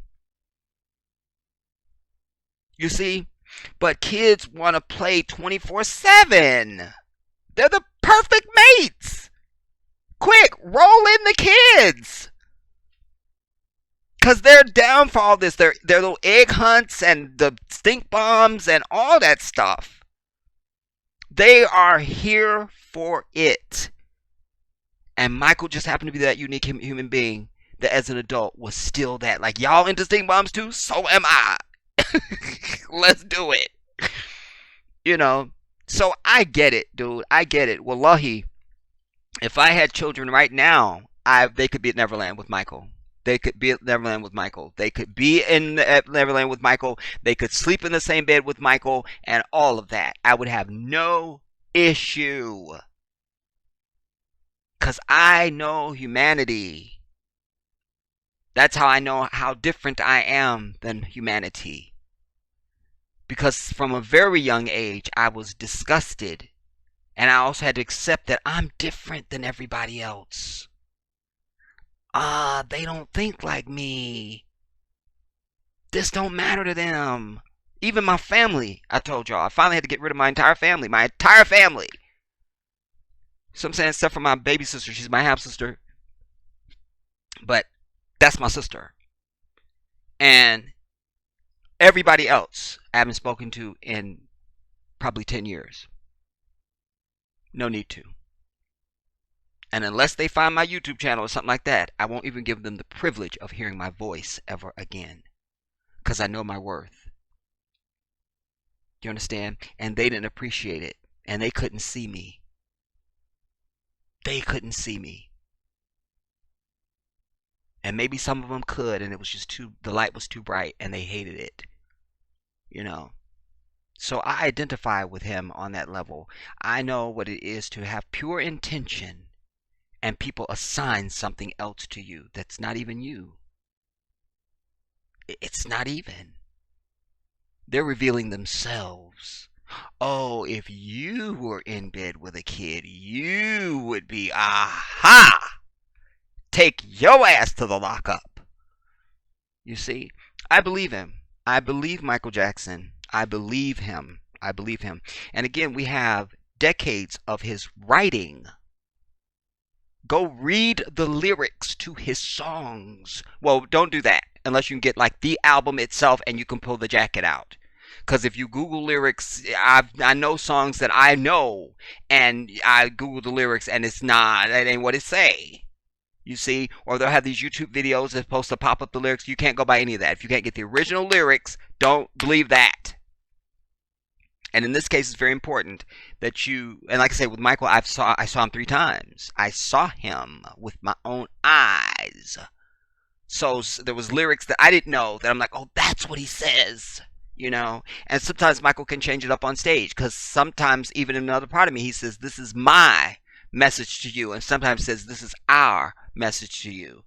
[SPEAKER 1] You see? But kids want to play 24/7. They're the perfect mates. Quick, roll in the kids. Because they're down for all this. Their little egg hunts and the stink bombs and all that stuff. They are here for it. And Michael just happened to be that unique human being that as an adult was still that. Like, y'all into stink bombs too? So am I. Let's do it. So I get it, dude. I get it. Wallahi, if I had children right now, they could be at Neverland with Michael. They could be at Neverland with Michael. They could be at Neverland with Michael. They could sleep in the same bed with Michael and all of that. I would have no issue. Because I know humanity. That's how I know how different I am than humanity. Because from a very young age, I was disgusted. And I also had to accept that I'm different than everybody else. They don't think like me. This don't matter to them. Even my family, I told y'all. I finally had to get rid of my entire family. My entire family. So I'm saying, except for my baby sister. She's my half-sister. But that's my sister. And everybody else I haven't spoken to in probably 10 years. No need to. And unless they find my YouTube channel or something like that, I won't even give them the privilege of hearing my voice ever again. Because I know my worth. You understand? And they didn't appreciate it. And they couldn't see me. They couldn't see me. And maybe some of them could, and it was just the light was too bright, and they hated it. So I identify with him on that level. I know what it is to have pure intention, and people assign something else to you that's not even you. It's not even. They're revealing themselves. Oh, if you were in bed with a kid, you would be, aha! Take your ass to the lockup. You see, I believe him. I believe Michael Jackson. I believe him. I believe him. And again, we have decades of his writing. Go read the lyrics to his songs. Well, don't do that unless you can get like the album itself and you can pull the jacket out. Because if you Google lyrics, I know songs that I know, and I Google the lyrics and that ain't what it say. You see? Or they'll have these YouTube videos that's supposed to pop up the lyrics. You can't go by any of that. If you can't get the original lyrics, don't believe that. And in this case, it's very important that and like I say, with Michael, I saw him 3 times. I saw him with my own eyes. So there was lyrics that I didn't know that I'm like, oh, that's what he says. And sometimes Michael can change it up on stage, because sometimes even in another part of me, he says, this is my message to you, and sometimes says, this is our message to you,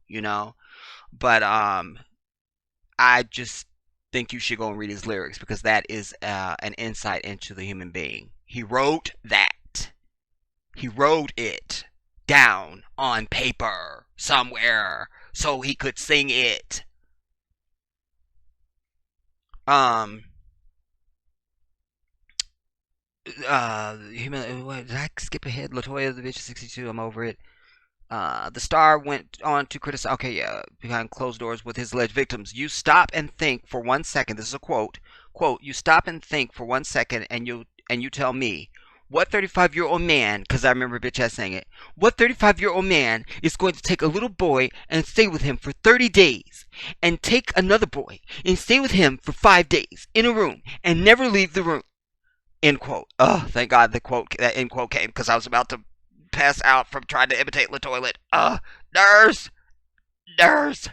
[SPEAKER 1] but I just think you should go and read his lyrics, because that is an insight into the human being. He wrote that. He wrote it down on paper somewhere so he could sing it. What, did I skip ahead? LaToya, the bitch, 62. I'm over it. The star went on to criticize. Okay, yeah, behind closed doors with his alleged victims. You stop and think for 1 second. This is a quote. Quote. You stop and think for 1 second, and you tell me what 35-year-old man, because I remember bitch ass saying it. What 35-year-old man is going to take a little boy and stay with him for 30 days, and take another boy and stay with him for 5 days in a room and never leave the room? End quote. Oh, thank God that end quote came because I was about to pass out from trying to imitate the toilet. Nurse, nurse.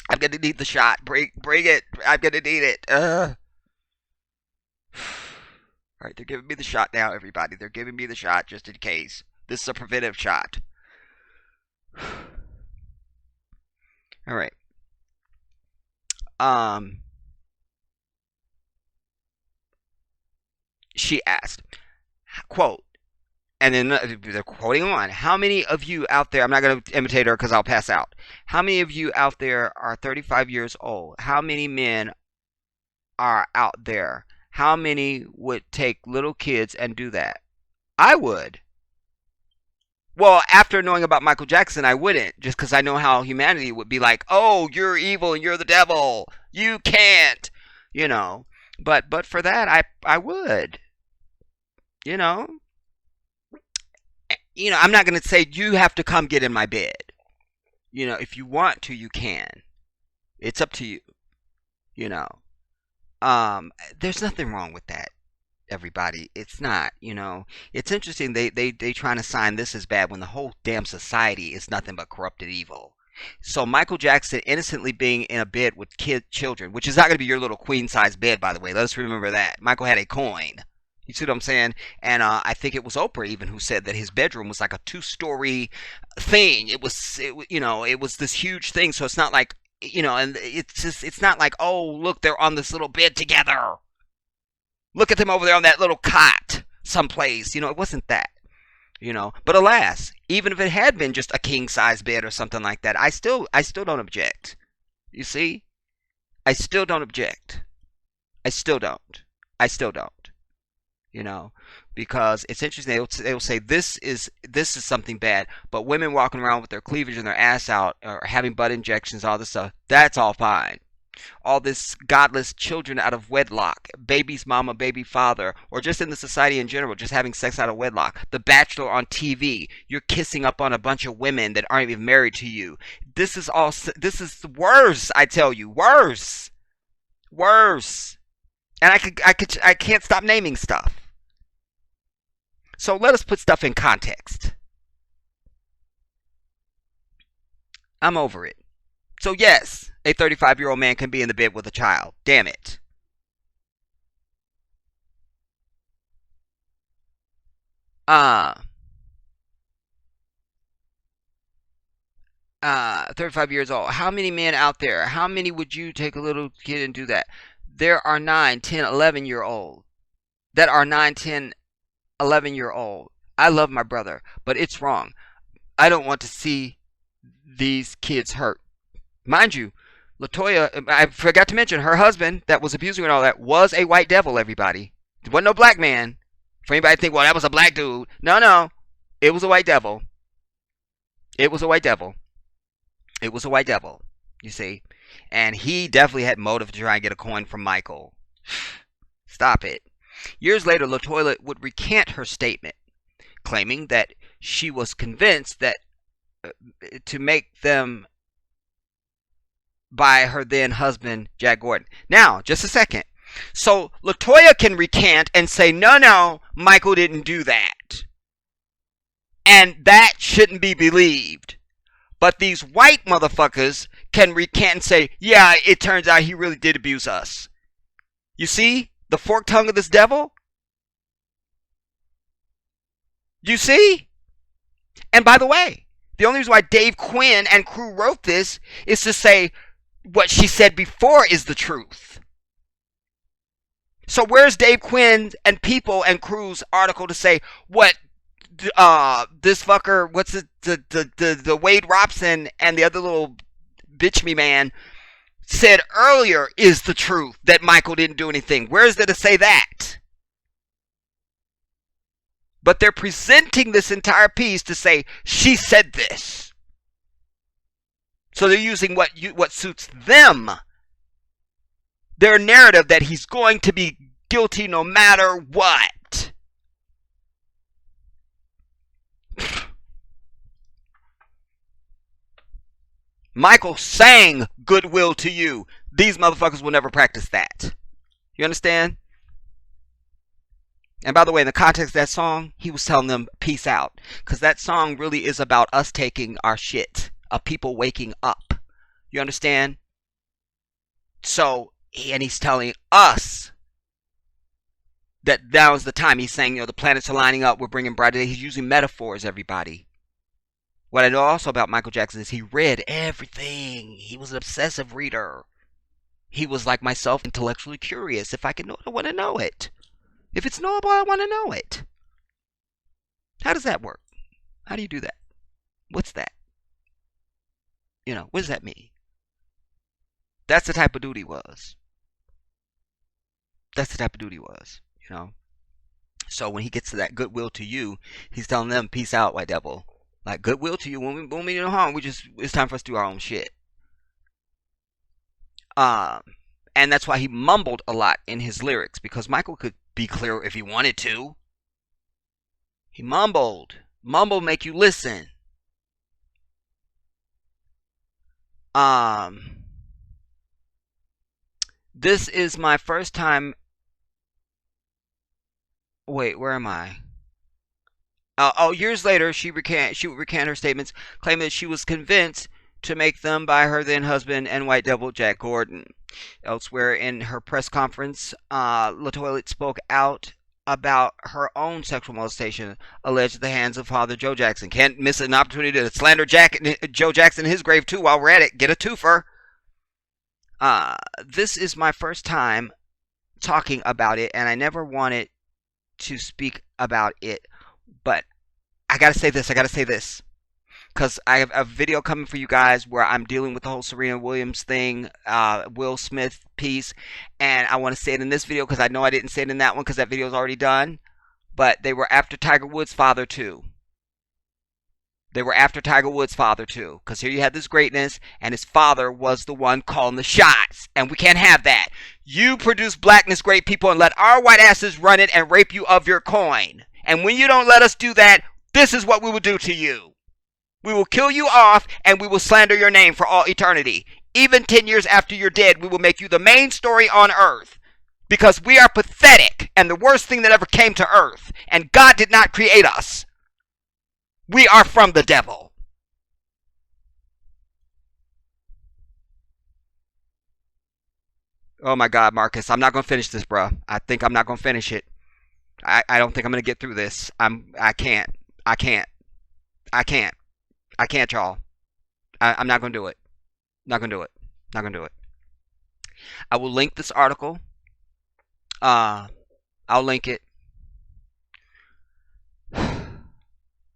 [SPEAKER 1] I'm gonna need the shot. Bring it. I'm gonna need it. All right, they're giving me the shot now, everybody. They're giving me the shot just in case. This is a preventive shot. All right. She asked, quote, and then they're quoting on, how many of you out there, I'm not going to imitate her because I'll pass out. How many of you out there are 35 years old? How many men are out there? How many would take little kids and do that? I would. Well, after knowing about Michael Jackson, I wouldn't, just because I know how humanity would be like, oh, you're evil and you're the devil. You can't, you know. But for that, I would, you know. I'm not going to say you have to come get in my bed. If you want to, you can. It's up to you. You know, there's nothing wrong with that, everybody. It's not. It's interesting. They trying to sign this as bad when the whole damn society is nothing but corrupted evil. So Michael Jackson innocently being in a bed with children, which is not going to be your little queen size bed, by the way. Let us remember that Michael had a coin. You see what I'm saying? And I think it was Oprah even who said that his bedroom was like a 2-story thing. It was this huge thing. So it's not like, and it's not like, oh, look, they're on this little bed together. Look at them over there on that little cot someplace. It wasn't that. But alas, even if it had been just a king size bed or something like that, I still don't object. You see? I still don't object. I still don't. I still don't. Because it's interesting. They'll say this is something bad, but women walking around with their cleavage and their ass out or having butt injections, all this stuff, that's all fine. All this godless children out of wedlock, baby's mama, baby father, or just in the society in general, just having sex out of wedlock. The Bachelor on TV, you're kissing up on a bunch of women that aren't even married to you. This is worse, I tell you, worse. And I can't stop naming stuff. So let us put stuff in context. I'm over it. So yes, a 35-year-old man can be in the bed with a child. Damn it. 35 years old. How many men out there? How many would you take a little kid and do that? There are 9, 10, 11-year-old that are 9, 10, 11-year-old. I love my brother, but it's wrong. I don't want to see these kids hurt. Mind you, LaToya, I forgot to mention, her husband that was abusing her and all that was a white devil, everybody. It wasn't no black man. For anybody to think, well, that was a black dude. No. It was a white devil. It was a white devil. It was a white devil, you see. And he definitely had motive to try and get a coin from Michael. Stop it. Years later, LaToya would recant her statement, claiming that she was convinced that to make them by her then husband, Jack Gordon. Now, just a second. So LaToya can recant and say, no, Michael didn't do that. And that shouldn't be believed. But these white motherfuckers can recant and say, yeah, it turns out he really did abuse us. You see the forked tongue of this devil? You see? And by the way, the only reason why Dave Quinn and crew wrote this is to say what she said before is the truth. So where's Dave Quinn and people and crew's article to say what this fucker, what's the Wade Robson and the other little bitch me man said earlier is the truth, that Michael didn't do anything. Where is there to say that? But they're presenting this entire piece to say she said this. So they're using what suits them. Their narrative that he's going to be guilty no matter what. Michael sang goodwill to you. These motherfuckers will never practice that. You understand? And by the way, in the context of that song, he was telling them peace out. Because that song really is about us taking our shit. Of people waking up. You understand? So, and he's telling us that now is the time. He's saying, the planets are lining up. We're bringing brighter days. He's using metaphors, everybody. What I know also about Michael Jackson is he read everything. He was an obsessive reader. He was like myself, intellectually curious. If I can know it, I want to know it. If it's knowable, I want to know it. How does that work? How do you do that? What's that? What does that mean? That's the type of dude he was. That's the type of dude he was, So when he gets to that goodwill to you, he's telling them, peace out, white devil. Like, goodwill to you. When we mean no harm, it's time for us to do our own shit. And that's why he mumbled a lot in his lyrics, because Michael could be clear if he wanted to. He mumbled. Mumble make you listen. This is my first time. Wait, where am I? Years later, she would recant her statements, claiming that she was convinced to make them by her then husband and white devil Jack Gordon. Elsewhere in her press conference, LaToya spoke out about her own sexual molestation alleged at the hands of Father Joe Jackson. Can't miss an opportunity to slander Joe Jackson in his grave too while we're at it. Get a twofer. This is my first time talking about it, and I never wanted to speak about it, but I gotta say this. Because I have a video coming for you guys where I'm dealing with the whole Serena Williams thing, Will Smith piece, and I want to say it in this video because I know I didn't say it in that one because that video is already done, but they were after Tiger Woods' father too. Because here you have this greatness, and his father was the one calling the shots, and we can't have that. You produce blackness, great people, and let our white asses run it and rape you of your coin. And when you don't let us do that, this is what we will do to you. We will kill you off, and we will slander your name for all eternity. Even 10 years after you're dead, we will make you the main story on earth. Because we are pathetic, and the worst thing that ever came to earth. And God did not create us. We are from the devil. Oh my God, Marcus, I'm not going to finish this, bro. I think I'm not going to finish it. I don't think I'm going to get through this. I can't, y'all. I'm not going to do it. Not going to do it. I will link this article. I'll link it.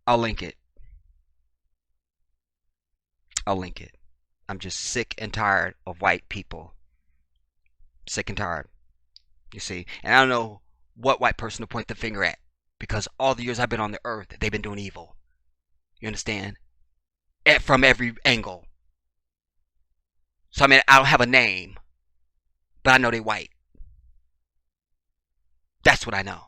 [SPEAKER 1] I'll link it. I'm just sick and tired of white people. Sick and tired. You see? And I don't know what white person to point the finger at. Because all the years I've been on the earth, they've been doing evil. You understand? From every angle. So I don't have a name. But I know they white. That's what I know.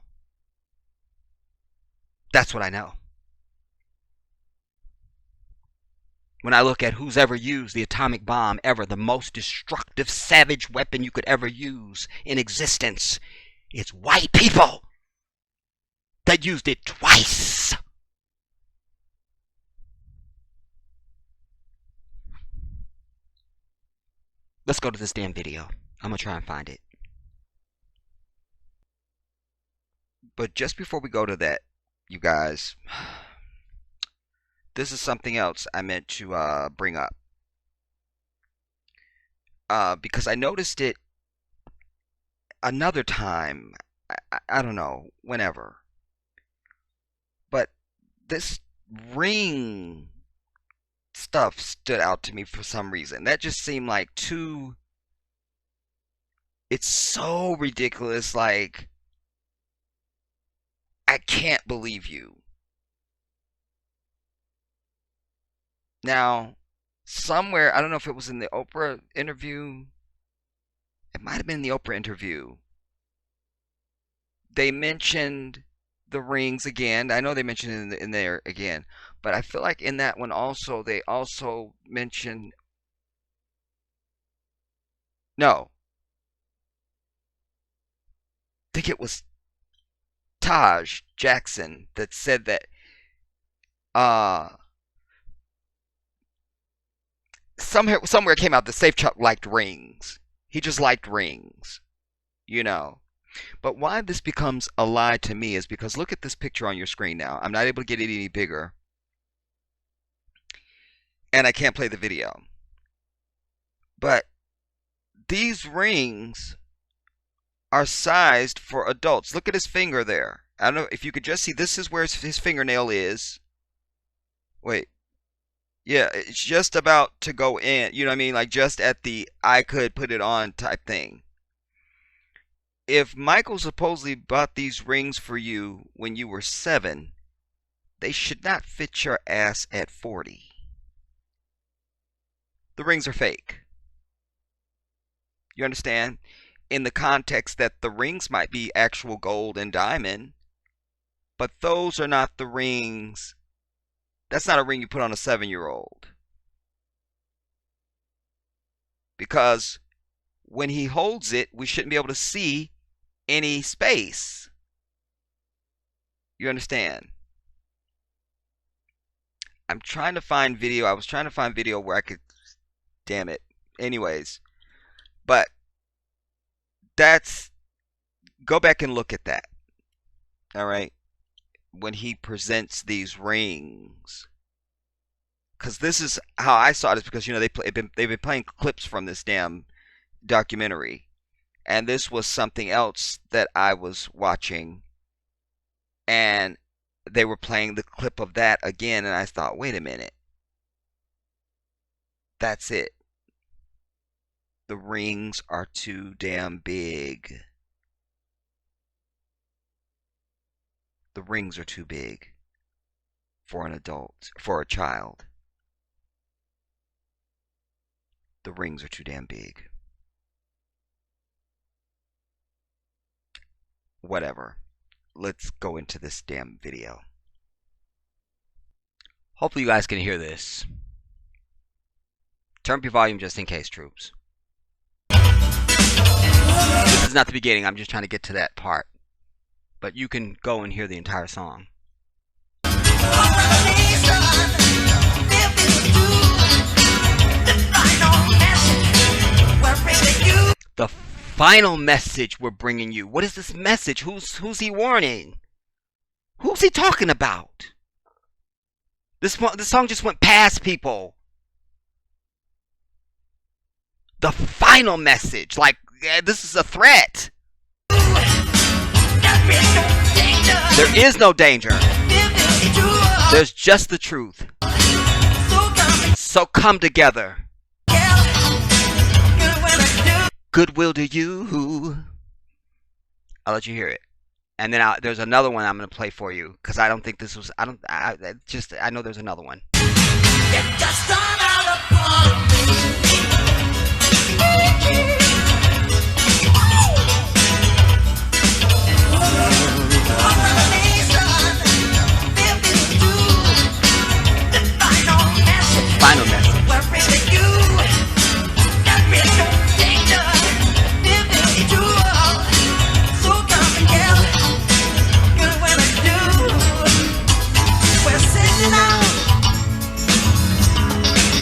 [SPEAKER 1] When I look at who's ever used the atomic bomb ever, the most destructive, savage weapon you could ever use in existence, it's white people that used it twice. Let's go to this damn video. I'm going to try and find it. But just before we go to that, you guys, this is something else I meant to bring up. Because I noticed it another time. I don't know, whenever. But this ring stuff stood out to me for some reason. That just seemed like too It's so ridiculous. Like, I can't believe you. Now, somewhere, I don't know if it was in the Oprah interview. It might have been the Oprah interview. They mentioned the rings again. I know they mentioned it in there again, but I feel like in that one also they also mentioned no. I think it was Taj Jackson that said that uh somewhere it came out that Safe Chuck liked rings. He just liked rings, you know. But why this becomes a lie to me is because look at this picture on your screen now. I'm not able to get it any bigger, and I can't play the video. But these rings are sized for adults. Look at his finger there. I don't know if you could just see. This is where his fingernail is. Wait. Yeah, it's just about to go in. You know what I mean? Like just at the I could put it on type thing. If Michael supposedly bought these rings for you when you were 7, they should not fit your ass at 40. The rings are fake. You understand? In the context that the rings might be actual gold and diamond, but those are not the rings. That's not a ring you put on a 7-year-old. Because when he holds it, we shouldn't be able to see any space. You understand? I'm trying to find video. I was trying to find video where I could, damn it. Anyways, but that's, go back and look at that. All right. When he presents these rings, because this is how I saw it, is because, you know, they've been playing clips from this damn documentary, and this was something else that I was watching, and they were playing the clip of that again, and I thought, wait a minute, that's it. The rings are too damn big. The rings are too big for an adult, for a child. The rings are too damn big. Whatever. Let's go into this damn video. Hopefully you guys can hear this. Turn up your volume just in case, troops. This is not the beginning. I'm just trying to get to that part. But you can go and hear the entire song. The final message we're bringing you. What is this message? Who's he warning? Who's he talking about? This song just went past people. The final message. Like, this is a threat. There is no danger. There's just the truth. So come together. Goodwill to you. I'll let you hear it. And then there's another one I'm going to play for you, because I don't think this was, I know there's another one. Final message.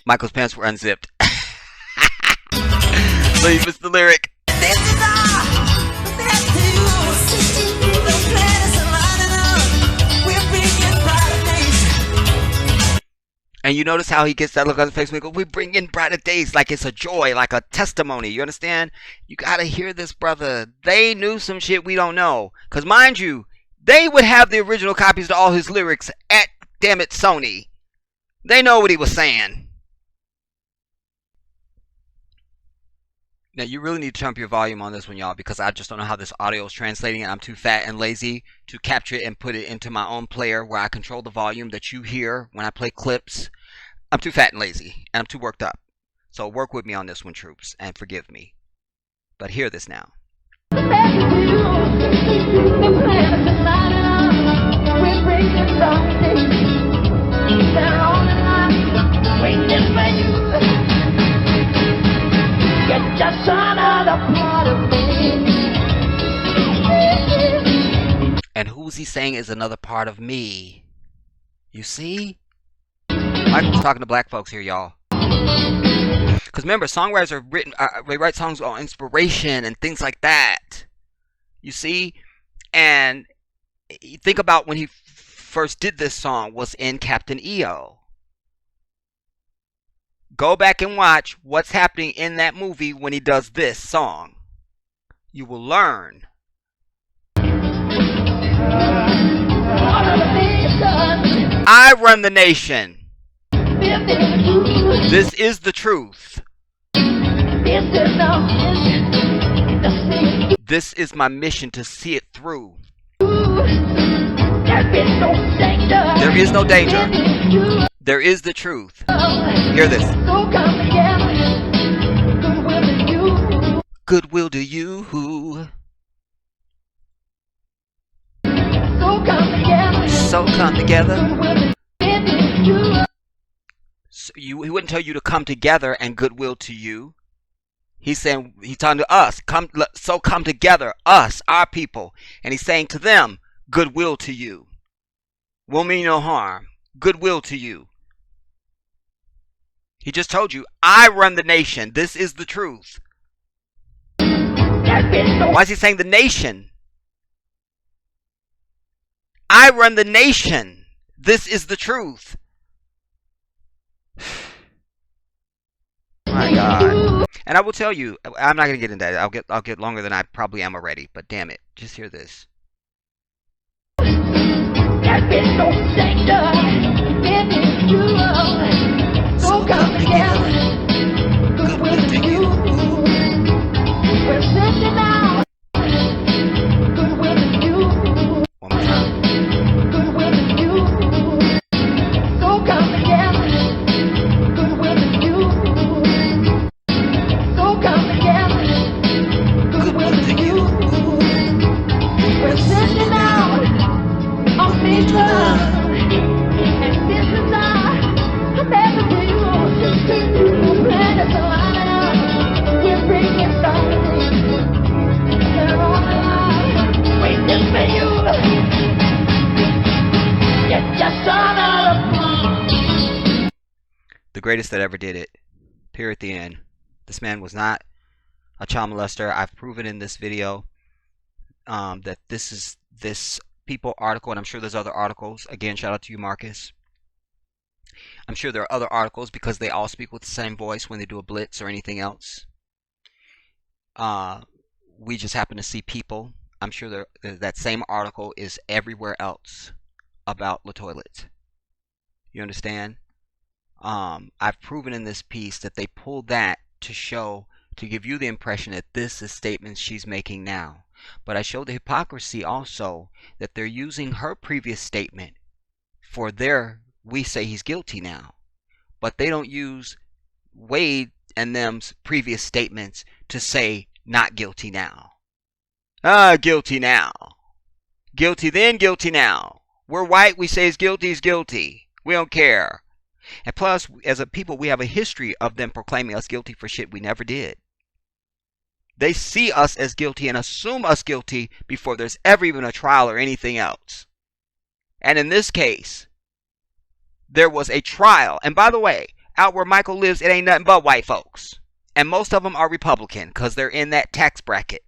[SPEAKER 1] Michael's pants were unzipped. So you missed the lyric. And you notice how he gets that look on his face when he goes, we bring in brighter days, like it's a joy, like a testimony. You understand? You got to hear this, brother. They knew some shit we don't know. Because mind you, they would have the original copies to all his lyrics at, damn it, Sony. They know what he was saying.
[SPEAKER 2] Now you really need to turn up your volume on this one, y'all, because I just don't know how this audio is translating, and I'm too fat and lazy to capture it and put it into my own player where I control the volume that you hear when I play clips. I'm too fat and lazy, and I'm too worked up. So work with me on this one, troops, and forgive me. But hear this now. And who's he saying is another part of me? You see? Michael's talking to black folks here, y'all. Because remember, songwriters are they write songs on inspiration and things like that. You see? And you think about when he first did this song was in Captain EO. Go back and watch what's happening in that movie when he does this song. You will learn. I run the nation. This is the truth. This is my mission to see it through. There is no danger. There is the truth. Hear this. Goodwill to you. So come together. So he wouldn't tell you to come together and goodwill to you. He's saying, he's talking to us. Come together, us, our people. And he's saying to them, goodwill to you. Won't mean no harm. Goodwill to you. He just told you, I run the nation. This is the truth. Why is he saying the nation? I run the nation. This is the truth. My God. And I will tell you, I'm not going to get into that. I'll get longer than I probably am already. But damn it, just hear this. So come together. Goodwill to you. We're sending out goodwill to you. One more time. Goodwill to you. So come together. Goodwill to you. So come together. Goodwill to you. We're sending out a mission. And this is our message to you. Let us line up. We're bringing something. They're on the line. Waiting for you. Get just another. The greatest that ever did it. Period at the end. This man was not a child molester. I've proven in this video that this People article, and I'm sure there's other articles. Again, shout out to you, Marcus. I'm sure there are other articles because they all speak with the same voice when they do a blitz or anything else. We just happen to see People. I'm sure that same article is everywhere else about LaToya. You understand? I've proven in this piece that they pulled that to give you the impression that this is statements she's making now. But I showed the hypocrisy also that they're using her previous statement for we say he's guilty now. But they don't use Wade and them's previous statements to say not guilty now. Guilty now. Guilty then, guilty now. We're white, we say he's guilty. We don't care. And plus, as a people, we have a history of them proclaiming us guilty for shit we never did. They see us as guilty and assume us guilty before there's ever even a trial or anything else. And in this case, there was a trial. And by the way, out where Michael lives, it ain't nothing but white folks. And most of them are Republican because they're in that tax bracket.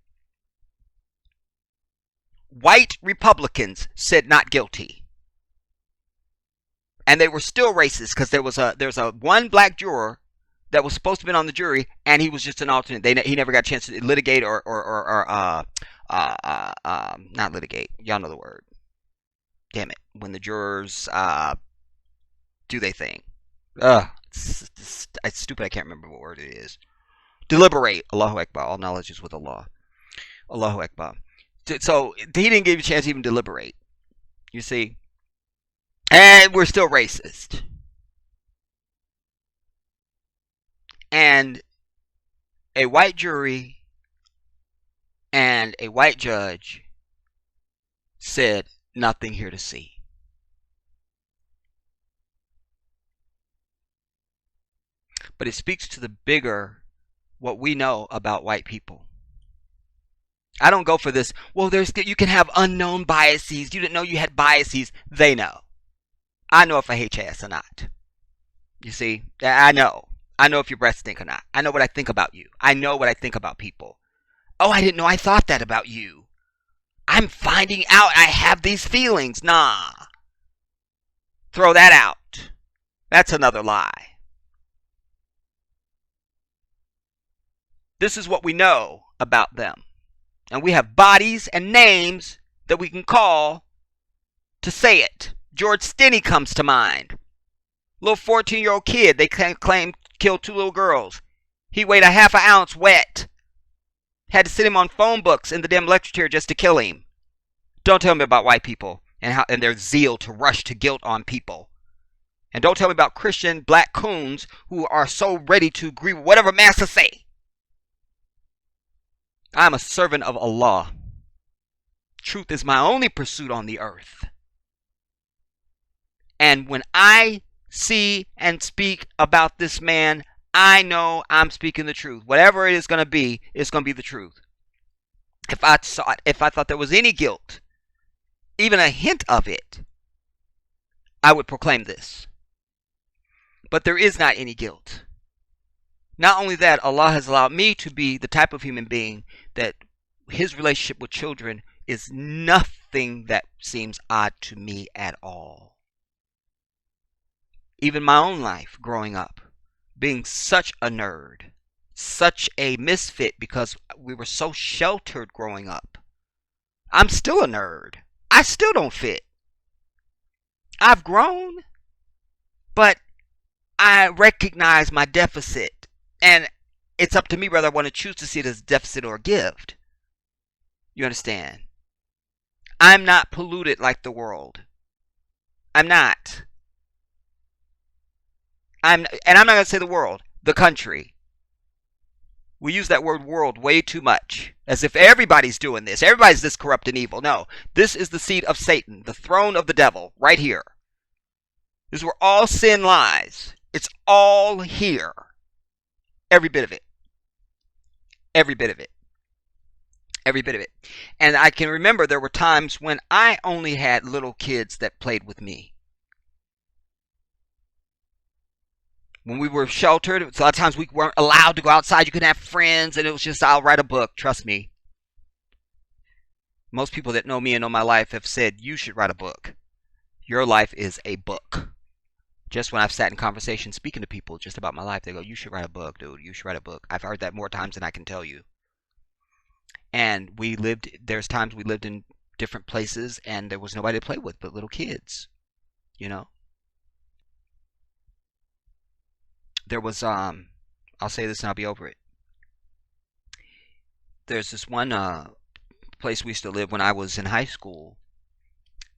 [SPEAKER 2] White Republicans said not guilty. And they were still racist because there's a one black juror that was supposed to have been on the jury, and he was just an alternate. He never got a chance to litigate or not litigate. Y'all know the word. Damn it. When the jurors do they thing. It's stupid. I can't remember what word it is. Deliberate. Allahu Akbar. All knowledge is with Allah. Allahu Akbar. So he didn't give you a chance to even deliberate. You see? And we're still racist. And a white jury and a white judge said, nothing here to see. But it speaks to the bigger, what we know about white people. I don't go for this, well, you can have unknown biases. You didn't know you had biases. They know. I know if I hate your ass or not. You see? I know. I know if your breath stink or not. I know what I think about you. I know what I think about people. Oh, I didn't know I thought that about you. I'm finding out I have these feelings. Nah. Throw that out. That's another lie. This is what we know about them. And we have bodies and names that we can call to say it. George Stinney comes to mind. Little 14-year-old kid they claim killed 2 little girls. He weighed a half an ounce wet. Had to sit him on phone books in the damn lecture chair just to kill him. Don't tell me about white people and their zeal to rush to guilt on people. And don't tell me about Christian black coons who are so ready to agree with whatever master say. I am a servant of Allah. Truth is my only pursuit on the earth. And when I see and speak about this man, I know I'm speaking the truth. Whatever it is going to be, it's going to be the truth. If I thought there was any guilt, even a hint of it, I would proclaim this. But there is not any guilt. Not only that, Allah has allowed me to be the type of human being that his relationship with children is nothing that seems odd to me at all. Even my own life growing up, being such a nerd, such a misfit because we were so sheltered growing up. I'm still a nerd. I still don't fit. I've grown, but I recognize my deficit. And it's up to me whether I want to choose to see it as a deficit or a gift. You understand? I'm not polluted like the world. I'm not. And I'm not going to say the world, the country. We use that word world way too much. As if everybody's doing this. Everybody's this corrupt and evil. No. This is the seat of Satan. The throne of the devil. Right here. This is where all sin lies. It's all here. Every bit of it. Every bit of it. Every bit of it. And I can remember there were times when I only had little kids that played with me. When we were sheltered, a lot of times we weren't allowed to go outside. You couldn't have friends, and it was just, I'll write a book. Trust me. Most people that know me and know my life have said, you should write a book. Your life is a book. Just when I've sat in conversation speaking to people just about my life, they go, you should write a book, dude. You should write a book. I've heard that more times than I can tell you. And there's times we lived in different places, and there was nobody to play with but little kids. You know? There was, I'll say this and I'll be over it. There's this one place we used to live when I was in high school,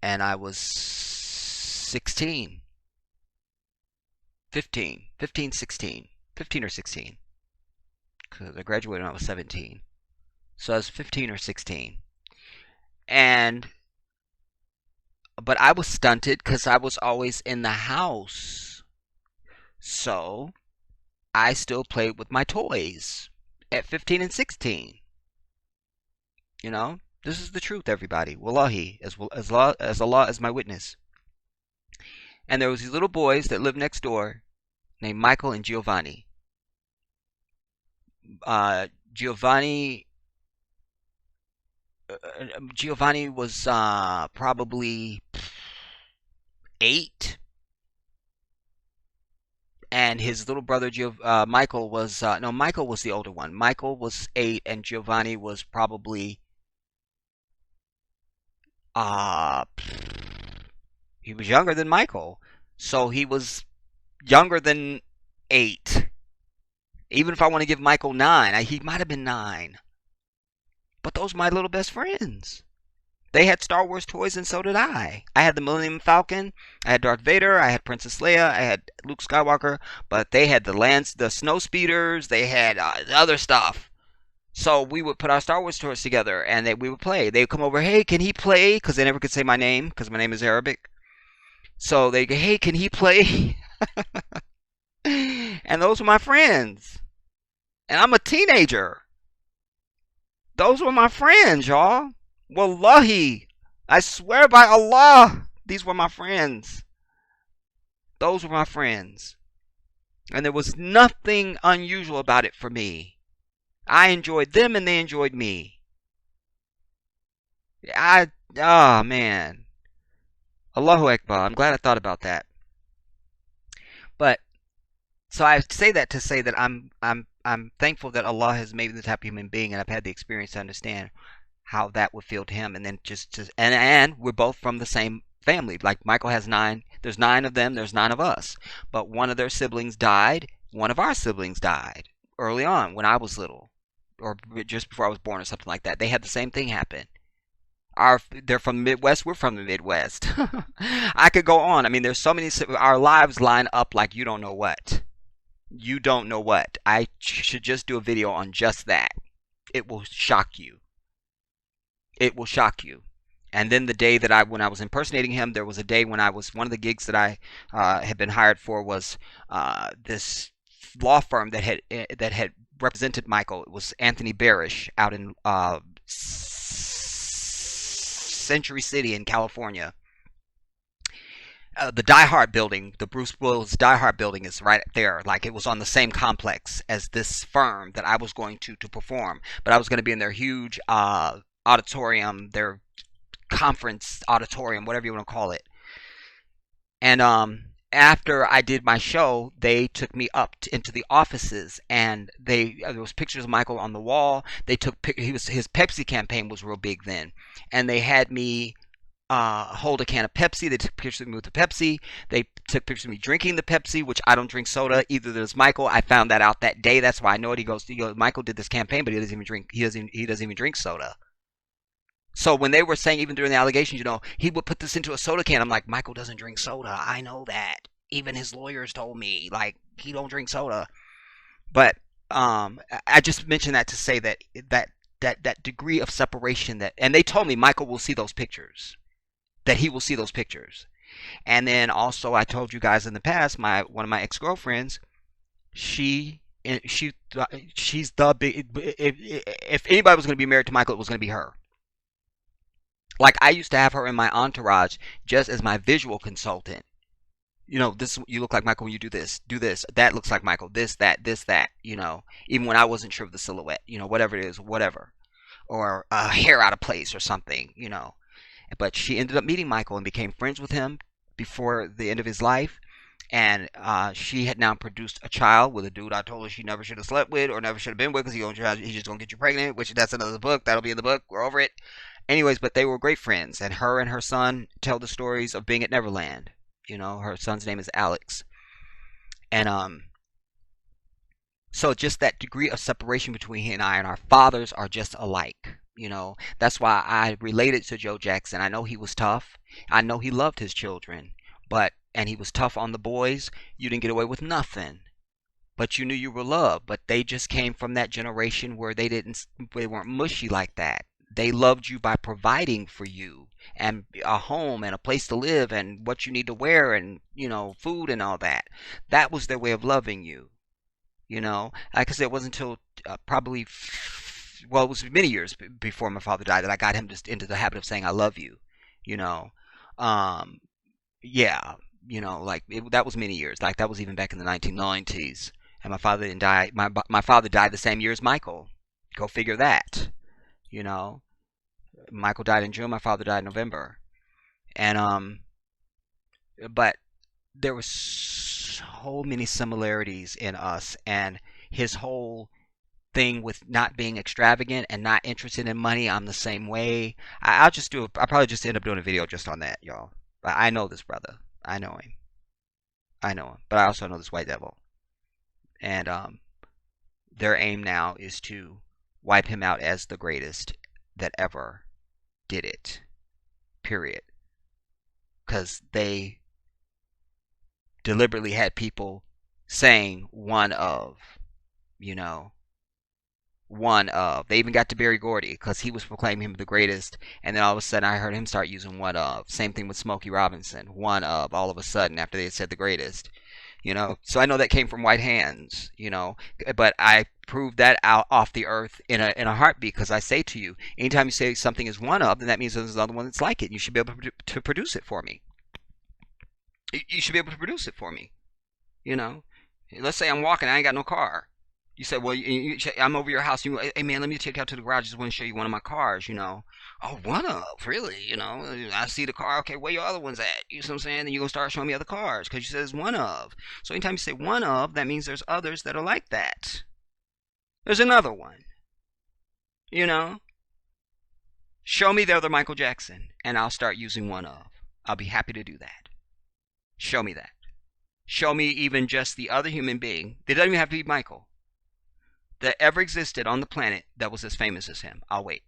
[SPEAKER 2] and I was 16. 15, 16, 15 or 16, because I graduated when I was 17, so I was 15 or 16, but I was stunted because I was always in the house, so I still played with my toys at 15 and 16, you know, this is the truth, everybody, wallahi, as Allah as my witness. And there was these little boys that lived next door named Michael and Giovanni. Giovanni was probably 8. And his little brother Michael was, Michael was the older one. Michael was 8 and Giovanni was probably, he was younger than Michael, so he was younger than 8. Even if I want to give Michael 9, he might have been 9. But those are my little best friends. They had Star Wars toys, and so did I. I had the Millennium Falcon, I had Darth Vader, I had Princess Leia, I had Luke Skywalker, but they had the snow speeders, they had other stuff. So we would put our Star Wars toys together, and we would play. They would come over, hey, can he play? Because they never could say my name, because my name is Arabic. So they go, hey, can he play? And those were my friends. And I'm a teenager. Those were my friends, y'all. Wallahi. I swear by Allah, these were my friends. Those were my friends. And there was nothing unusual about it for me. I enjoyed them and they enjoyed me. Oh man. Allahu Akbar. I'm glad I thought about that. But so I say that to say that I'm thankful that Allah has made me the type of human being, and I've had the experience to understand how that would feel to him, and then and we're both from the same family. Like Michael has 9. There's 9 of them. There's 9 of us. But one of their siblings died. One of our siblings died early on when I was little, or just before I was born, or something like that. They had the same thing happen. They're from the Midwest. We're from the Midwest. I could go on. I mean, there's so many. Our lives line up like you don't know what. You don't know what. I should just do a video on just that. It will shock you. It will shock you. And then the day that when I was impersonating him, there was a day when one of the gigs that I had been hired for was this law firm that had represented Michael. It was Anthony Barish out in Century City in California. The Die Hard building, the Bruce Willis Die Hard building, is right there. Like, it was on the same complex as this firm that I was going to perform. But I was going to be in their huge auditorium, their conference auditorium, whatever you want to call it. And after I did my show, they took me up into the offices, and there was pictures of Michael on the wall. They took his Pepsi campaign was real big then, and they had me hold a can of Pepsi. They took pictures of me with the Pepsi. They took pictures of me drinking the Pepsi, which I don't drink soda. Either there's Michael. I found that out that day. That's why I know it. He goes, Michael did this campaign, but he doesn't even drink. He doesn't even drink soda. So when they were saying, even during the allegations, he would put this into a soda can, I'm like, Michael doesn't drink soda. I know that. Even his lawyers told me, like, he don't drink soda. But I just mentioned that to say that degree of separation and they told me Michael will see those pictures. That he will see those pictures. And then also, I told you guys in the past, one of my ex-girlfriends, she's the big. If anybody was going to be married to Michael, it was going to be her. Like, I used to have her in my entourage just as my visual consultant. This, you look like Michael when you do this. Do this. That looks like Michael. This, that, this, that. Even when I wasn't sure of the silhouette. Whatever it is, whatever. Or hair out of place or something. But she ended up meeting Michael and became friends with him before the end of his life. And she had now produced a child with a dude I told her she never should have slept with or never should have been with, because he's just going to get you pregnant, which that's another book. That'll be in the book. We're over it. Anyways, but they were great friends. And her son tell the stories of being at Neverland. Her son's name is Alex. And so just that degree of separation between he and I, and our fathers are just alike. That's why I related to Joe Jackson. I know he was tough. I know he loved his children, and he was tough on the boys. You didn't get away with nothing, but you knew you were loved. But they just came from that generation where they weren't mushy like that. They loved you by providing for you and a home and a place to live and what you need to wear and food and all that. That was their way of loving you. Like I said, it wasn't until probably. Well, it was many years before my father died that I got him just into the habit of saying "I love you," yeah, that was many years. Like, that was even back in the 1990s, and my father didn't die. My father died the same year as Michael. Go figure that. Michael died in June. My father died in November, and but there were so many similarities in us, and his whole thing with not being extravagant and not interested in money. I'm the same way. I'll probably just end up doing a video just on that, y'all. But I know this brother. I know him. But I also know this white devil. And their aim now is to wipe him out as the greatest that ever did it. Period. Because they deliberately had people saying one of, you know, one of. They even got to Berry Gordy because he was proclaiming him the greatest, and then all of a sudden I heard him start using one of. Same thing with Smokey Robinson, one of. All of a sudden after they had said the greatest, So I know that came from white hands, but I proved that out off the earth in a heartbeat because I say to you, anytime you say something is one of, then that means there's another one that's like it. And you should be able to produce it for me. You should be able to produce it for me. You know, let's say I'm walking, I ain't got no car. You say, well, I'm over your house. Hey man, let me take you out to the garage. I just want to show you one of my cars. Oh, one of, really? I see the car. Okay, where your other ones at? You know what I'm saying? Then you're gonna start showing me other cars because you said it's one of. So anytime you say one of, that means there's others that are like that. There's another one. You know, show me the other Michael Jackson, and I'll start using one of. I'll be happy to do that. Show me that. Show me even just the other human being. They doesn't even have to be Michael that ever existed on the planet that was as famous as him. I'll wait.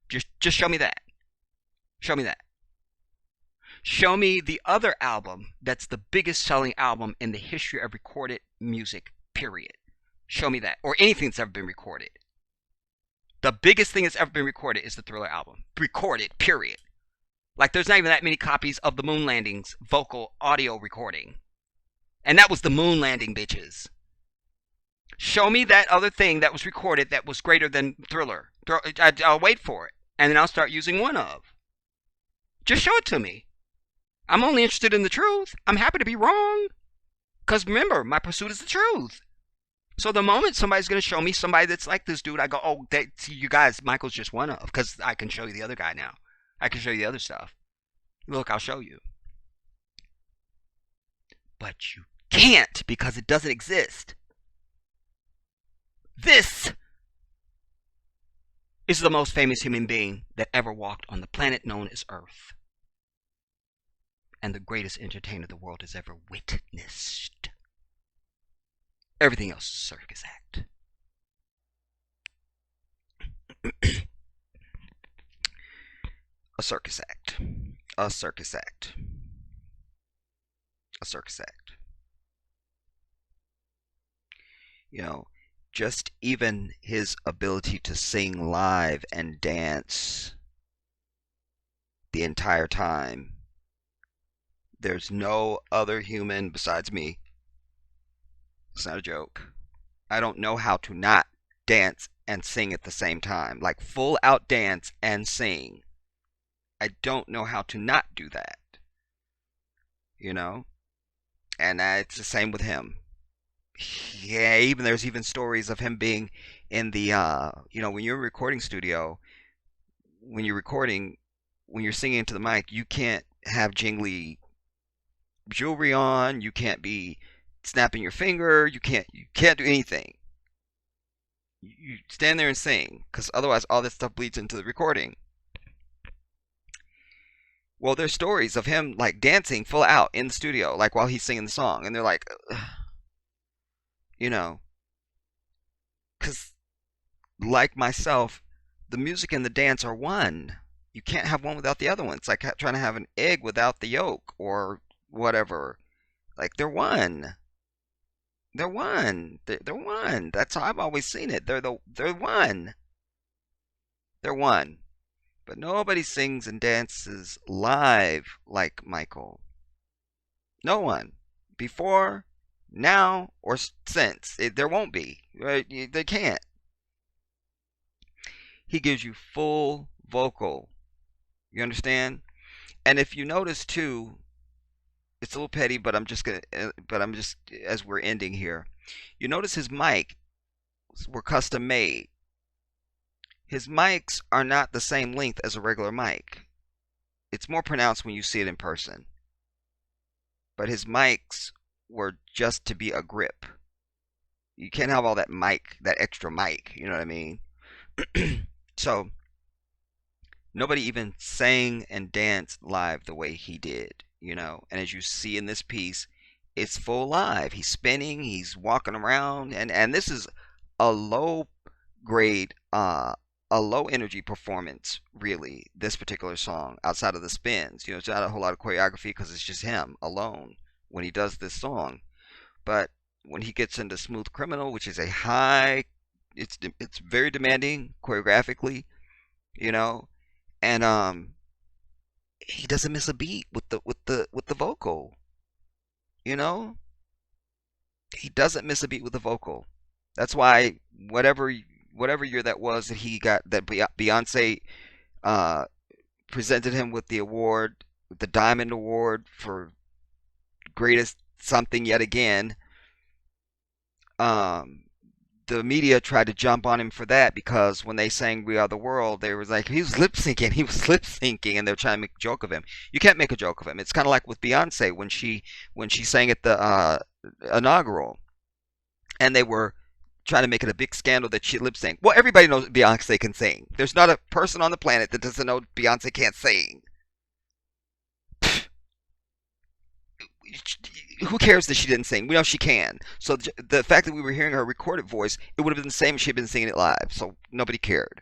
[SPEAKER 2] Just show me that. Show me that. Show me the other album that's the biggest selling album in the history of recorded music, period. Show me that. Or anything that's ever been recorded. The biggest thing that's ever been recorded is the Thriller album. Recorded, period. Like there's not even that many copies of the moon landings vocal audio recording. And that was the moon landing, bitches. Show me that other thing that was recorded that was greater than Thriller. I'll wait for it. And then I'll start using one of. Just show it to me. I'm only interested in the truth. I'm happy to be wrong. Because remember, my pursuit is the truth. So the moment somebody's going to show me somebody that's like this dude, I go, oh, see, you guys, Michael's just one of. Because I can show you the other guy now. I can show you the other stuff. Look, I'll show you. But you can't because it doesn't exist. This is the most famous human being that ever walked on the planet known as Earth. And the greatest entertainer the world has ever witnessed. Everything else is a circus act. A circus act. A circus act. A circus act. Just even his ability to sing live and dance the entire time. There's no other human besides me. It's not a joke. I don't know how to not dance and sing at the same time. Like full out dance and sing. I don't know how to not do that. And it's the same with him. Yeah, there's even stories of him being in the when you're in a recording studio, when you're recording, when you're singing into the mic, you can't have jingly jewelry on, you can't be snapping your finger, you can't do anything. You stand there and sing, because otherwise all this stuff bleeds into the recording. Well, there's stories of him like dancing full out in the studio, like while he's singing the song, and they're like, because like myself, the music and the dance are one. You can't have one without the other one. It's like trying to have an egg without the yolk or whatever. Like they're one. They're one. They're one. That's how I've always seen it. They're one. They're one. But nobody sings and dances live like Michael. No one. Before, now, or since. There won't be. Right? They can't. He gives you full vocal. You understand? And if you notice too, it's a little petty, but I'm just as we're ending here. You notice his mic were custom made. His mics are not the same length as a regular mic. It's more pronounced when you see it in person. But his mics were just to be a grip. You can't have all that mic, that extra mic, you know what I mean? So, nobody even sang and danced live the way he did, And as you see in this piece, it's full live. He's spinning, he's walking around, and this is a low grade, a low energy performance, really, this particular song, outside of the spins. It's not a whole lot of choreography because it's just him alone when he does this song. But when he gets into Smooth Criminal, which is a high, it's very demanding choreographically, you know, and he doesn't miss a beat with the vocal, you know? He doesn't miss a beat with the vocal. That's why whatever year that was that he got that Beyonce uh, presented him with the award, the Diamond Award for greatest something yet again. Um, the media tried to jump on him for that because when they sang "We Are the World," they was like he was lip syncing, he was lip syncing, and they're trying to make a joke of him. You can't make a joke of him. It's kind of like with Beyonce when she sang at the inaugural, and they were trying to make it a big scandal that she lip synced. Well, everybody knows Beyonce can sing. There's not a person on the planet that doesn't know Beyonce can't sing. Who cares that she didn't sing? We know she can. So the fact that we were hearing her recorded voice, it would have been the same if she had been singing it live. So nobody cared.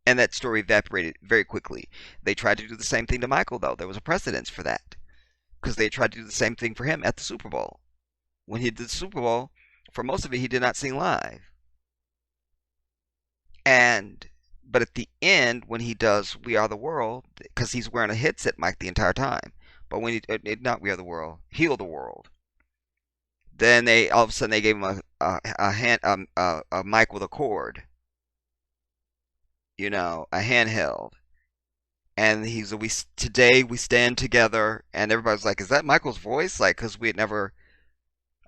[SPEAKER 2] And that story evaporated very quickly. They tried to do the same thing to Michael, though. There was a precedence for that. Because they tried to do the same thing for him at the Super Bowl. When he did the Super Bowl, for most of it, he did not sing live. And but at the end, when he does "We Are the World," because he's wearing a headset mic the entire time. But when he not "We Are the World," "Heal the World," then they all of a sudden they gave him a mic with a cord, a handheld, and he's we today we stand together, and everybody's like, "Is that Michael's voice?" Like, because we had never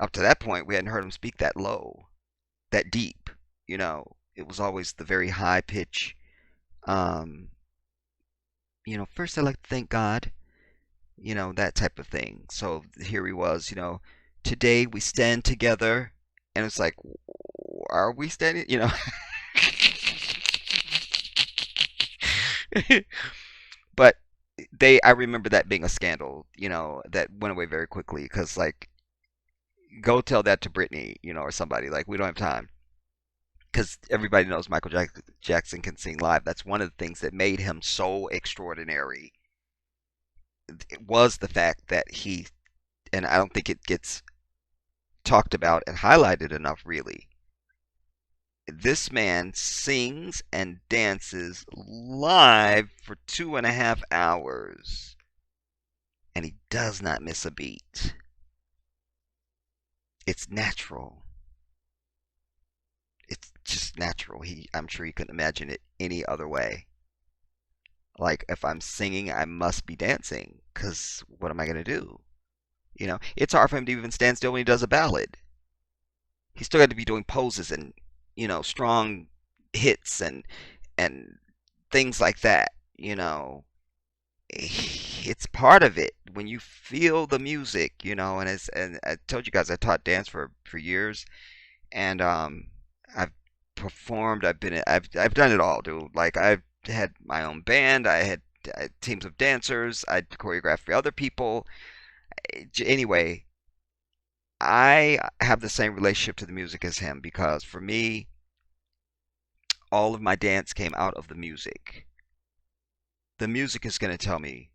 [SPEAKER 2] up to that point we hadn't heard him speak that low, that deep. It was always the very high pitch. Um, First I'd like to thank God, that type of thing. So here he was, today we stand together, and it's like, are we standing? But I remember that being a scandal, that went away very quickly because, like, go tell that to Britney, or somebody. Like, we don't have time because everybody knows Michael Jackson can sing live. That's one of the things that made him so extraordinary. It was the fact that and I don't think it gets talked about and highlighted enough, really. This man sings and dances live for 2.5 hours, and he does not miss a beat. It's natural. It's just natural. I'm sure he couldn't imagine it any other way. Like, if I'm singing, I must be dancing, because what am I going to do? It's hard for him to even stand still when he does a ballad. He's still got to be doing poses and, strong hits and things like that. It's part of it when you feel the music, and I told you guys I taught dance for years, and I've performed, I've done it all, dude. Like, I've had my own band, I had teams of dancers, I choreographed for other people. Anyway, I have the same relationship to the music as him because for me, all of my dance came out of the music. The music is going to tell me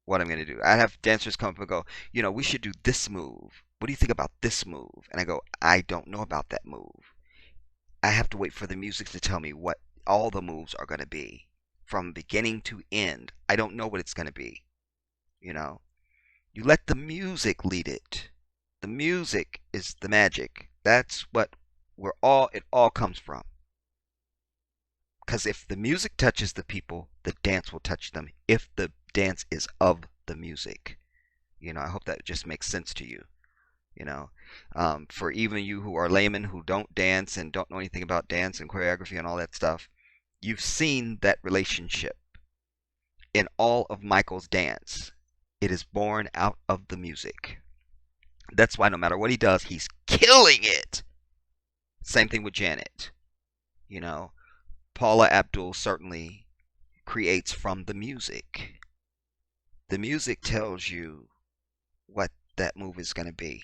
[SPEAKER 2] what I'm going to do. I have dancers come up and go, we should do this move. What do you think about this move? And I go, I don't know about that move. I have to wait for the music to tell me what all the moves are going to be from beginning to end. I don't know what it's going to be. You let the music lead it. The music is the magic. That's where it all comes from. Because if the music touches the people, the dance will touch them. If the dance is of the music, I hope that just makes sense to you. For even you who are laymen who don't dance and don't know anything about dance and choreography and all that stuff, you've seen that relationship in all of Michael's dance. It is born out of the music. That's why no matter what he does, he's killing it. Same thing with Janet. You know, Paula Abdul certainly creates from the music. The music tells you what that move is going to be.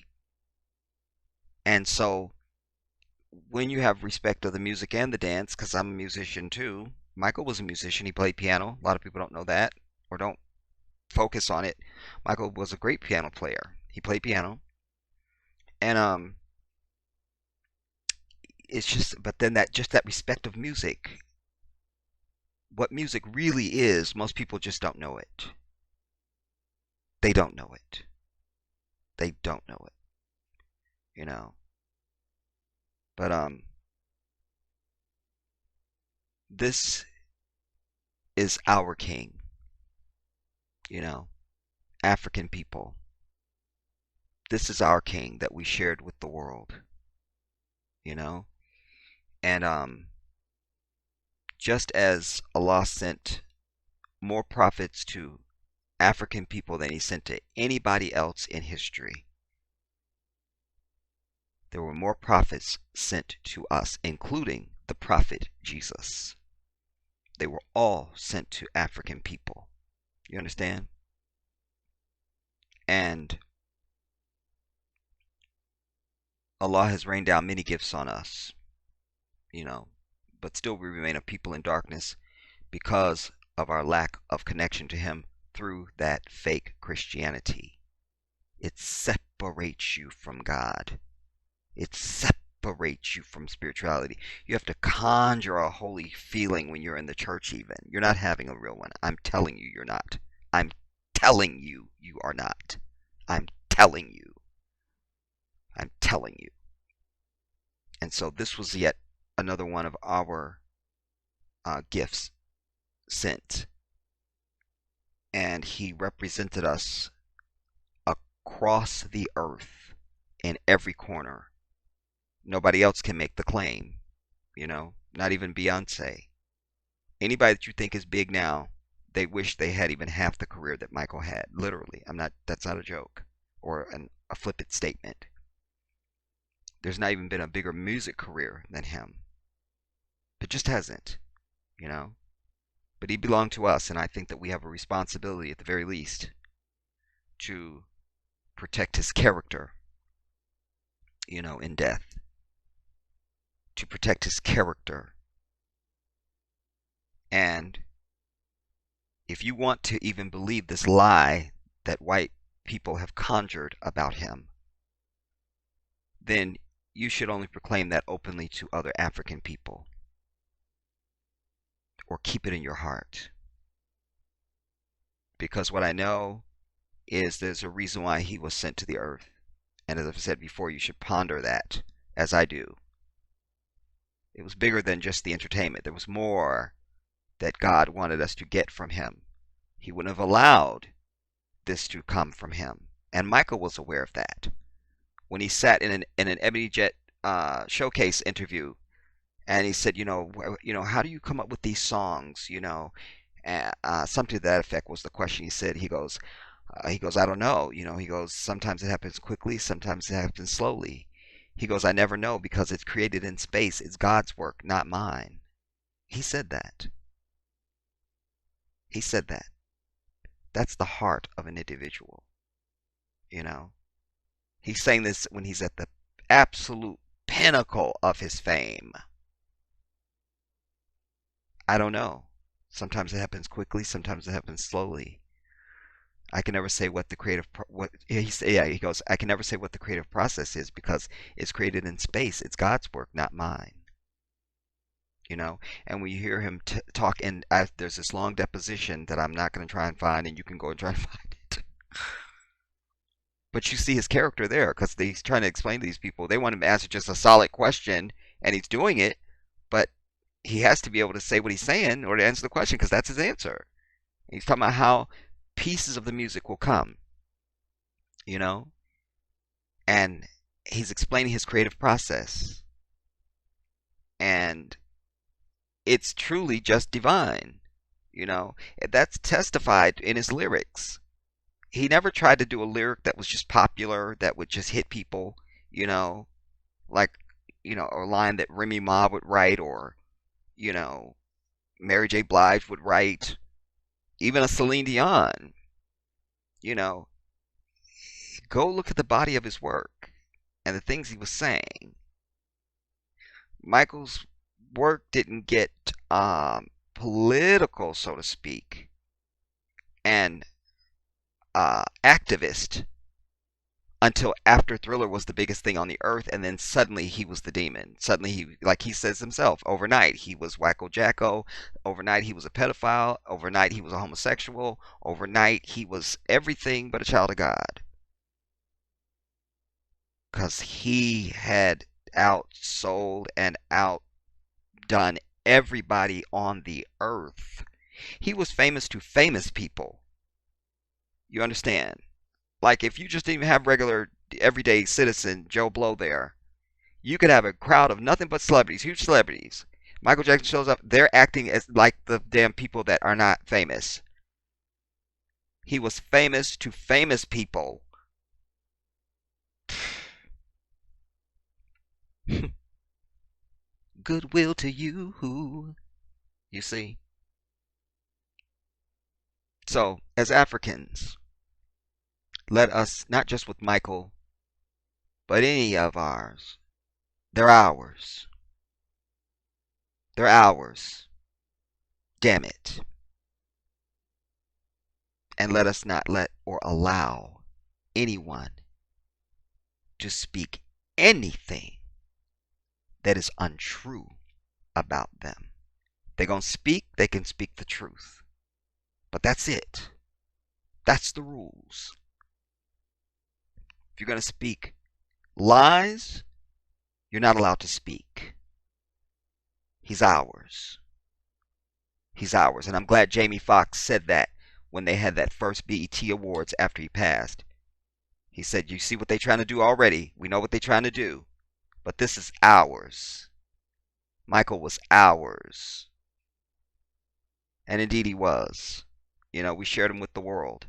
[SPEAKER 2] And so when you have respect of the music and the dance, because I'm a musician too. Michael was a musician. He played piano. A lot of people don't know that or don't focus on it. Michael was a great piano player. He played piano, and it's just, but then that just that respect of music, what music really is, most people just don't know it. They don't know it. They don't know it. You know. But this is our king. You know, African people. This is our king that we shared with the world. You know, and just as Allah sent more prophets to African people than he sent to anybody else in history, there were more prophets sent to us, including the prophet Jesus. They were all sent to African people. You understand? And Allah has rained down many gifts on us, you know, but still we remain a people in darkness because of our lack of connection to Him through that fake Christianity. It separates you from God. It separates you from spirituality. You have to conjure a holy feeling when you're in the church even. You're not having a real one. I'm telling you, you're not. I'm telling you, you are not. I'm telling you. I'm telling you. And so this was yet another one of our gifts sent. And he represented us across the earth in every corner. Nobody else can make the claim, you know, not even Beyonce. Anybody that you think is big now, they wish they had even half the career that Michael had. Literally. That's not a joke or a flippant statement. There's not even been a bigger music career than him. It just hasn't, you know. But he belonged to us, and I think that we have a responsibility at the very least to protect his character, you know, in death. To protect his character. And if you want to even believe this lie that white people have conjured about him, then you should only proclaim that openly to other African people. Or keep it in your heart. Because what I know is there's a reason why he was sent to the earth. And as I've said before, you should ponder that, as I do. It was bigger than just the entertainment. There was more that God wanted us to get from him. He wouldn't have allowed this to come from him. And Michael was aware of that. When he sat in an Ebony Jet showcase interview, and he said, how do you come up with these songs? Something to that effect was the question. He goes, I don't know. He goes, sometimes it happens quickly, sometimes it happens slowly. He goes, I never know because it's created in space. It's God's work, not mine. He said that. He said that. That's the heart of an individual. He's saying this when he's at the absolute pinnacle of his fame. I don't know. Sometimes it happens quickly, sometimes it happens slowly. I can never say what the creative he goes, I can never say what the creative process is because it's created in space. It's God's work, not mine. And when you hear him talk, and there's this long deposition that I'm not going to try and find, and you can go and try and find it. But you see his character there because he's trying to explain to these people. They want him to answer just a solid question, and he's doing it, but he has to be able to say what he's saying or to answer the question because that's his answer. And he's talking about how pieces of the music will come, and he's explaining his creative process. And it's truly just divine, That's testified in his lyrics. He never tried to do a lyric that was just popular, that would just hit people, like, a line that Remy Ma would write or, Mary J. Blige would write, even a Celine Dion, Go look at the body of his work and the things he was saying. Michael's work didn't get political, so to speak, and activist until after Thriller was the biggest thing on the earth, and then suddenly he was the demon. Suddenly he, like he says himself, overnight he was Wacko Jacko. Overnight he was a pedophile. Overnight he was a homosexual. Overnight he was everything but a child of God. Because he had outsold and outdone everybody on the earth. He was famous to famous people. You understand? Like if you just didn't even have regular everyday citizen Joe Blow there, you could have a crowd of nothing but celebrities, huge celebrities. Michael Jackson shows up, they're acting as like the damn people that are not famous. He was famous to famous people. Goodwill to you. You see? So, as Africans, let us, not just with Michael, but any of ours, they're ours. They're ours. Damn it. And let us not let or allow anyone to speak anything that is untrue about them. They're going to speak, they can speak the truth. But that's it. That's the rules. If you're going to speak lies, you're not allowed to speak. He's ours. He's ours. And I'm glad Jamie Foxx said that when they had that first BET Awards after he passed. He said, you see what they're trying to do already. We know what they're trying to do. But this is ours. Michael was ours. And indeed he was. You know, we shared him with the world.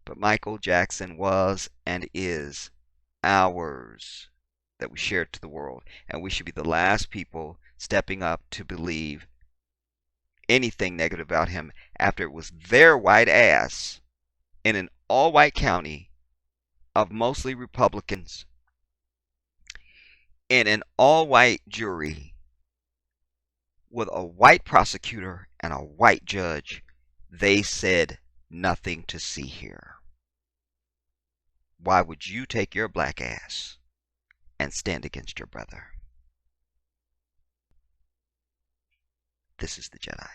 [SPEAKER 2] But Michael Jackson was and is ours that we shared to the world. And we should be the last people stepping up to believe anything negative about him after it was their white ass in an all-white county of mostly Republicans in an all-white jury with a white prosecutor and a white judge. They said nothing to see here. Why would you take your black ass and stand against your brother? This is the Jedi.